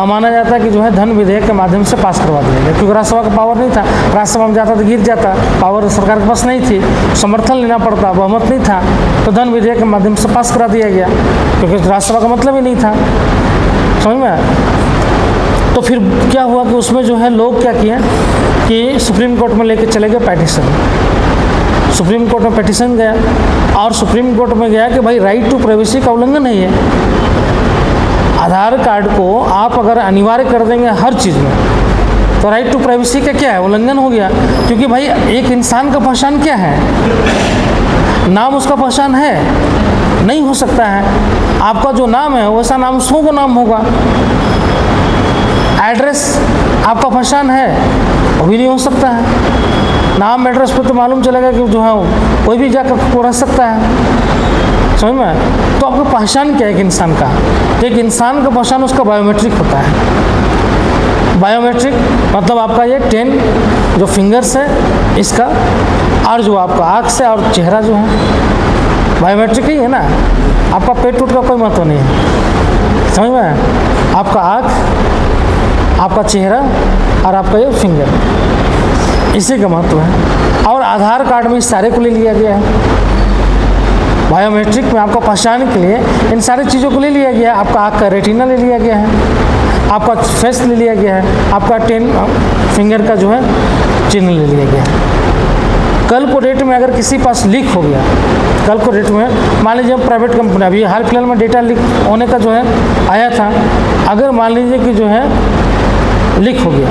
माना जाता है कि जो है धन विधेयक के माध्यम से पास करवा दिया गया, क्योंकि राज्यसभा का पावर नहीं था, राज्यसभा में जाता तो गिर जाता, पावर सरकार के पास नहीं थी, समर्थन लेना पड़ता, बहुमत नहीं था, तो धन विधेयक के माध्यम से पास करा दिया गया, क्योंकि राज्यसभा का मतलब ही नहीं था। समझ में? तो फिर क्या हुआ कि उसमें जो है लोग क्या किए कि सुप्रीम कोर्ट में लेके चले गए पेटिशन। सुप्रीम कोर्ट में पेटिशन गया और सुप्रीम कोर्ट में गया कि भाई राइट टू प्राइवेसी का उल्लंघन नहीं है। आधार कार्ड को आप अगर अनिवार्य कर देंगे हर चीज़ में, तो राइट टू प्राइवेसी का क्या है, उल्लंघन हो गया। क्योंकि भाई एक इंसान का पहचान क्या है, नाम उसका पहचान है, नहीं हो सकता है। आपका जो नाम है वैसा नाम उसको को नाम होगा। एड्रेस आपका पहचान है, वो भी नहीं हो सकता है। नाम एड्रेस पे तो मालूम चलेगा कि जो है कोई भी जाकर रह सकता है। समझ में? तो आपका पहचान क्या है एक इंसान का? तो एक इंसान का पहचान उसका बायोमेट्रिक होता है। बायोमेट्रिक मतलब आपका ये 10 जो फिंगर्स है इसका, और जो आपका आँख से और चेहरा जो है बायोमेट्रिक ही है ना। आपका पेट टूट का कोई महत्व नहीं है। समझ में? आपका आँख, आपका चेहरा और आपका ये फिंगर, इसी का महत्व है। और आधार कार्ड में इस सारे को ले लिया गया है। बायोमेट्रिक में आपका पहचान के लिए इन सारी चीज़ों को ले लिया गया है। आपका आँख का रेटिना ले लिया गया है, आपका फेस ले लिया गया है, आपका 10 फिंगर का जो है चिन्ह ले लिया गया है। कल को डेट में अगर किसी पास लीक हो गया, कल को डेट में मान लीजिए प्राइवेट कंपनी, अभी हाल फिलहाल में डेटा लीक होने का जो है आया था, अगर मान लीजिए कि जो है लीक हो गया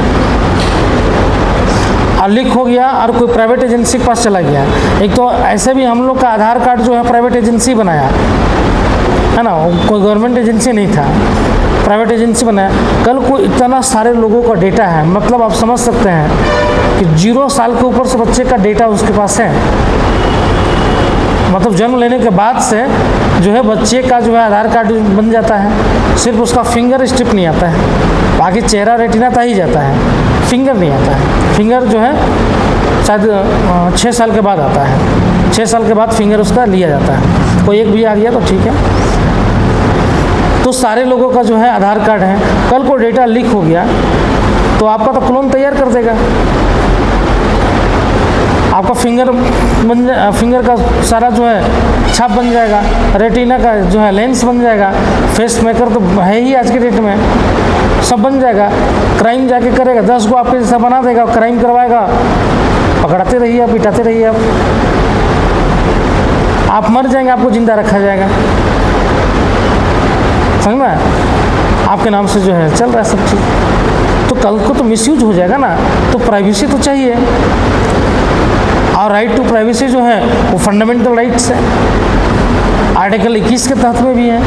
और लीक हो गया और कोई प्राइवेट एजेंसी के पास चला गया, एक तो ऐसे भी हम लोग का आधार कार्ड जो है प्राइवेट एजेंसी बनाया है ना, कोई गवर्नमेंट एजेंसी नहीं था, प्राइवेट एजेंसी बनाया। कल को इतना सारे लोगों का डेटा है, मतलब आप समझ सकते हैं कि 0 साल के ऊपर से बच्चे का डेटा उसके पास है। मतलब जन्म लेने के बाद से जो है बच्चे का जो है आधार कार्ड बन जाता है, सिर्फ उसका फिंगर स्ट्रिप नहीं आता है, बाकी चेहरा रेटिना तो ही जाता है, फिंगर नहीं आता है। फिंगर जो है शायद 6 साल के बाद आता है, 6 साल के बाद फिंगर उसका लिया जाता है। कोई एक भी आ गया तो ठीक है। तो सारे लोगों का जो है आधार कार्ड है, कल को डेटा लीक हो गया तो आपका तो क्लोन तैयार कर देगा। आपका फिंगर का सारा जो है छाप बन जाएगा, रेटिना का जो है लेंस बन जाएगा, फेस मेकर तो है ही आज के डेट में, सब बन जाएगा। क्राइम जाके करेगा 10 को आपके जैसा बना देगा, क्राइम करवाएगा, पकड़ाते रहिए आप, पिटाते रहिए आप मर जाएंगे, आपको जिंदा रखा जाएगा। समझ में? आपके नाम से जो है चल रहा है सब चीज़। तो कल को तो मिसयूज हो जाएगा ना, तो प्राइवेसी तो चाहिए। और राइट टू प्राइवेसी जो है वो फंडामेंटल राइट्स है, आर्टिकल 21 के तहत में भी है।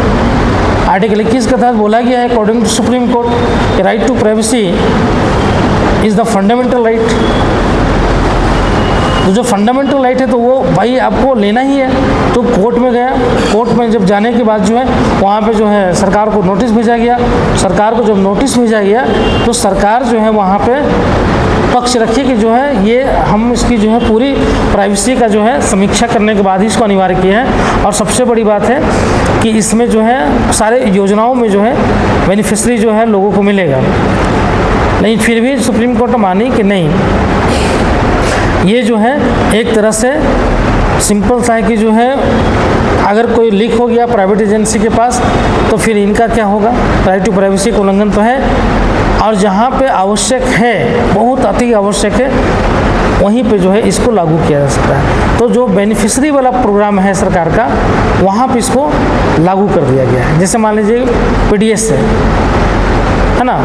आर्टिकल 21 के तहत बोला गया है अकॉर्डिंग टू सुप्रीम कोर्ट कि right to privacy is the fundamental right. तो जो फंडामेंटल राइट है तो वो भाई आपको लेना ही है। तो कोर्ट में गया, कोर्ट में जब जाने के बाद जो है वहाँ पे जो है सरकार को नोटिस भेजा गया। सरकार को जब नोटिस भेजा गया तो सरकार जो है वहाँ पे पक्ष रखी कि जो है ये हम इसकी जो है पूरी प्राइवेसी का जो है समीक्षा करने के बाद ही इसको अनिवार्य किया है। और सबसे बड़ी बात है कि इसमें जो है सारे योजनाओं में जो है बेनिफिशरी जो है लोगों को मिलेगा। लेकिन फिर भी सुप्रीम कोर्ट मानी कि नहीं, ये जो है एक तरह से सिंपल सा है कि जो है अगर कोई लीक हो गया प्राइवेट एजेंसी के पास तो फिर इनका क्या होगा, राइट टू प्राइवेसी का उल्लंघन तो है। और जहाँ पे आवश्यक है, बहुत अति आवश्यक है, वहीं पे जो है इसको लागू किया जा सकता है। तो जो बेनिफिशरी वाला प्रोग्राम है सरकार का, वहाँ पे इसको लागू कर दिया गया है। जैसे मान लीजिए PDS है ना,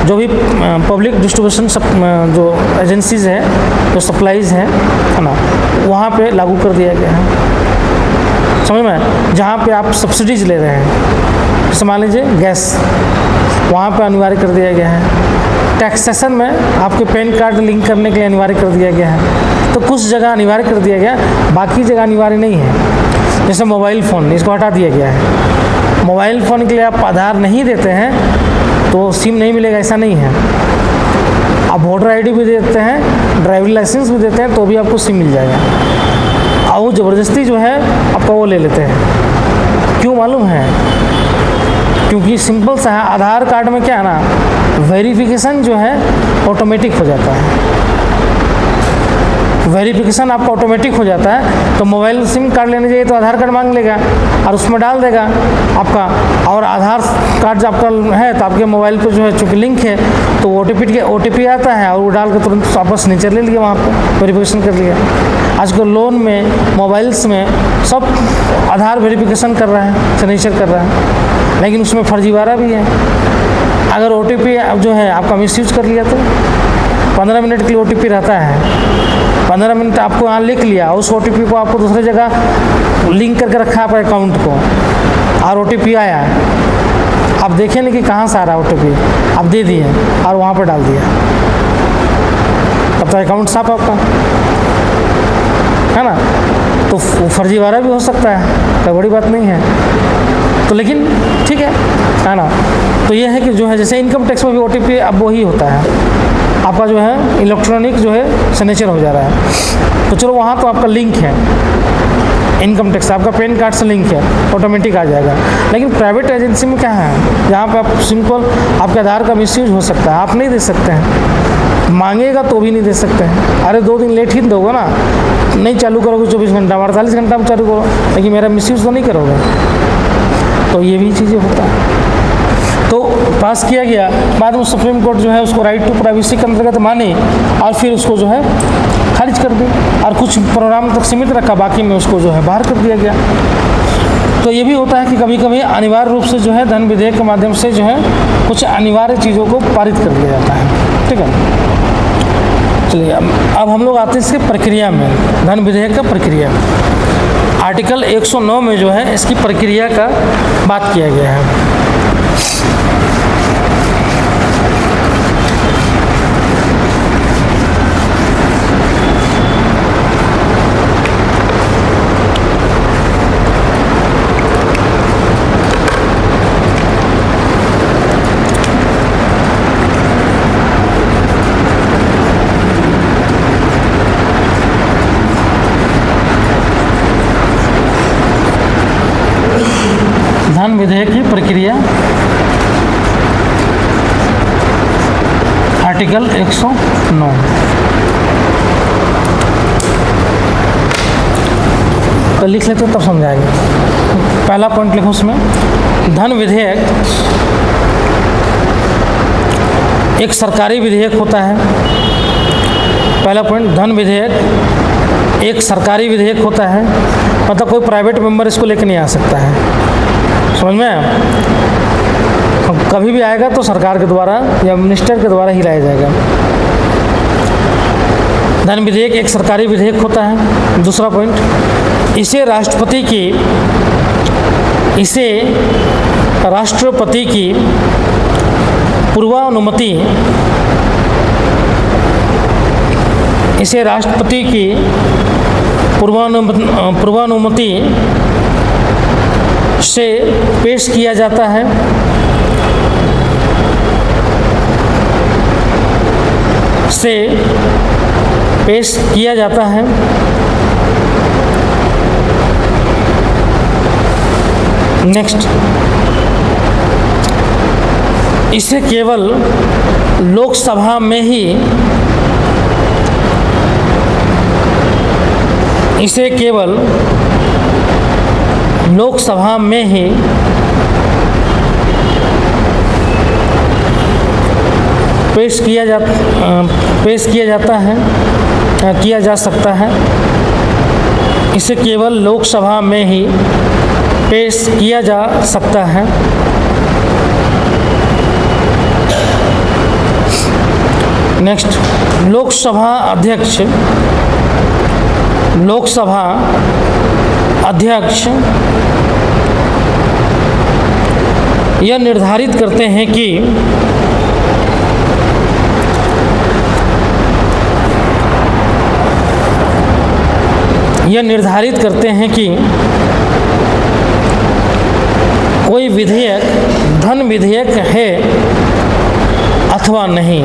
जो भी पब्लिक डिस्ट्रीब्यूशन जो एजेंसीज़ है, जो सप्लाईज़ है ना, वहाँ पे लागू कर दिया गया है। समझ में? जहाँ पे आप सब्सिडीज़ ले रहे हैं, जैसे मान लीजिए गैस, वहाँ पे अनिवार्य कर दिया गया है। टैक्सेशन में आपके पैन कार्ड लिंक करने के लिए अनिवार्य कर दिया गया है। तो कुछ जगह अनिवार्य कर दिया गया, बाकी जगह अनिवार्य नहीं है। जैसे मोबाइल फ़ोन, इसको हटा दिया गया है। मोबाइल फ़ोन के लिए आप आधार नहीं देते हैं तो सिम नहीं मिलेगा, ऐसा नहीं है। आप वोटर ID भी देते हैं, ड्राइविंग लाइसेंस भी देते हैं तो भी आपको सिम मिल जाएगा। और वो ज़बरदस्ती जो है आपका वो ले लेते हैं, क्यों मालूम है? क्योंकि सिंपल सा है, आधार कार्ड में क्या है ना, वेरिफिकेशन जो है ऑटोमेटिक हो जाता है। वेरिफिकेशन आपका ऑटोमेटिक हो जाता है। तो मोबाइल सिम कार्ड लेने जाइए तो आधार कार्ड मांग लेगा और उसमें डाल देगा आपका, और आधार कार्ड जब आपका है तो आपके मोबाइल पर जो है चूँकि लिंक है तो OTP आता है और वो डाल के तुरंत वापस सिग्नेचर ले लिया, वहाँ पर वेरिफिकेशन कर लिया। आजकल लोन में, मोबाइल्स में सब आधार वेरिफिकेशन कर रहा है, सिग्नेचर कर रहा है, लेकिन उसमें फर्जीवाड़ा भी है। अगर OTP जो है आपका मिसयूज कर लिया तो 15 मिनट के लिए OTP रहता है। 15 मिनट आपको यहाँ लिख लिया, उस OTP को आपको दूसरी जगह लिंक करके रखा आपके अकाउंट को, और OTP आया, आप देखें नहीं कि कहाँ से आ रहा है OTP, आप दे दिए और वहाँ पर डाल दिया, तब तो अकाउंट साफ आपका है ना। तो फर्जीवाड़ा भी हो सकता है, कोई बड़ी बात नहीं है। तो लेकिन ठीक है ना। तो ये है कि जो है जैसे इनकम टैक्स में भी OTP अब वही होता है, आपका जो है इलेक्ट्रॉनिक जो है सिग्नेचर हो जा रहा है। तो चलो वहाँ तो आपका लिंक है, इनकम टैक्स आपका पैन कार्ड से लिंक है, ऑटोमेटिक आ जाएगा। लेकिन प्राइवेट एजेंसी में क्या है, जहाँ पे आप सिंपल आपके आधार का मिसयूज हो सकता है, आप नहीं दे सकते हैं, मांगेगा तो भी नहीं दे सकते हैं। अरे 2 दिन लेट ही दोगे ना, नहीं चालू करोगे 24 घंटा, 48 घंटा में चालू करो, लेकिन मेरा मिसयूज तो नहीं करोगे। तो ये भी चीज़ें होता है। तो पास किया गया, बाद में सुप्रीम कोर्ट जो है उसको राइट टू प्राइवेसी के अंतर्गत माने और फिर उसको जो है खारिज कर दी, और कुछ प्रोग्राम तक सीमित रखा, बाकी में उसको जो है बाहर कर दिया गया। तो ये भी होता है कि कभी कभी अनिवार्य रूप से जो है धन विधेयक के माध्यम से जो है कुछ अनिवार्य चीज़ों को पारित कर दिया जाता है। ठीक है, चलिए अब हम लोग आते हैं इसके प्रक्रिया में, धन विधेयक का प्रक्रिया। आर्टिकल 109 में जो है इसकी प्रक्रिया का बात किया गया है। धन विधेयक की प्रक्रिया, आर्टिकल 109। तो लिख लेते तब समझाएंगे। पहला पॉइंट लिखो उसमें, धन विधेयक एक सरकारी विधेयक होता है। पहला पॉइंट, धन विधेयक एक सरकारी विधेयक होता है, मतलब कोई प्राइवेट मेंबर इसको लेकर नहीं आ सकता है। समझ में आया? कभी भी आएगा तो सरकार के द्वारा या मिनिस्टर के द्वारा ही लाया जाएगा। धन विधेयक एक सरकारी विधेयक होता है। दूसरा पॉइंट, इसे राष्ट्रपति की पूर्वानुमति, इसे राष्ट्रपति की पूर्वानुमति से पेश किया जाता है। नेक्स्ट, इसे केवल लोकसभा में ही पेश किया जा सकता है। इसे केवल लोकसभा में ही पेश किया जा सकता है। नेक्स्ट, लोकसभा अध्यक्ष यह निर्धारित करते हैं कि कोई विधेयक धन विधेयक है अथवा नहीं।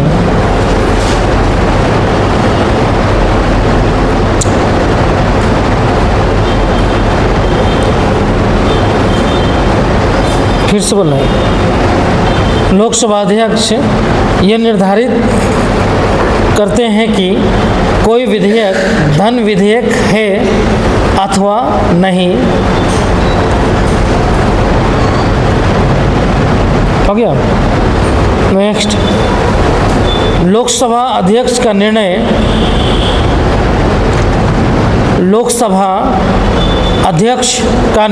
फिर से बोल रहे हैं, लोकसभा अध्यक्ष ये निर्धारित करते हैं कि कोई विधेयक धन विधेयक है अथवा नहीं। हो गया। नेक्स्ट, लोकसभा अध्यक्ष का निर्णय लोकसभा अध्यक्ष का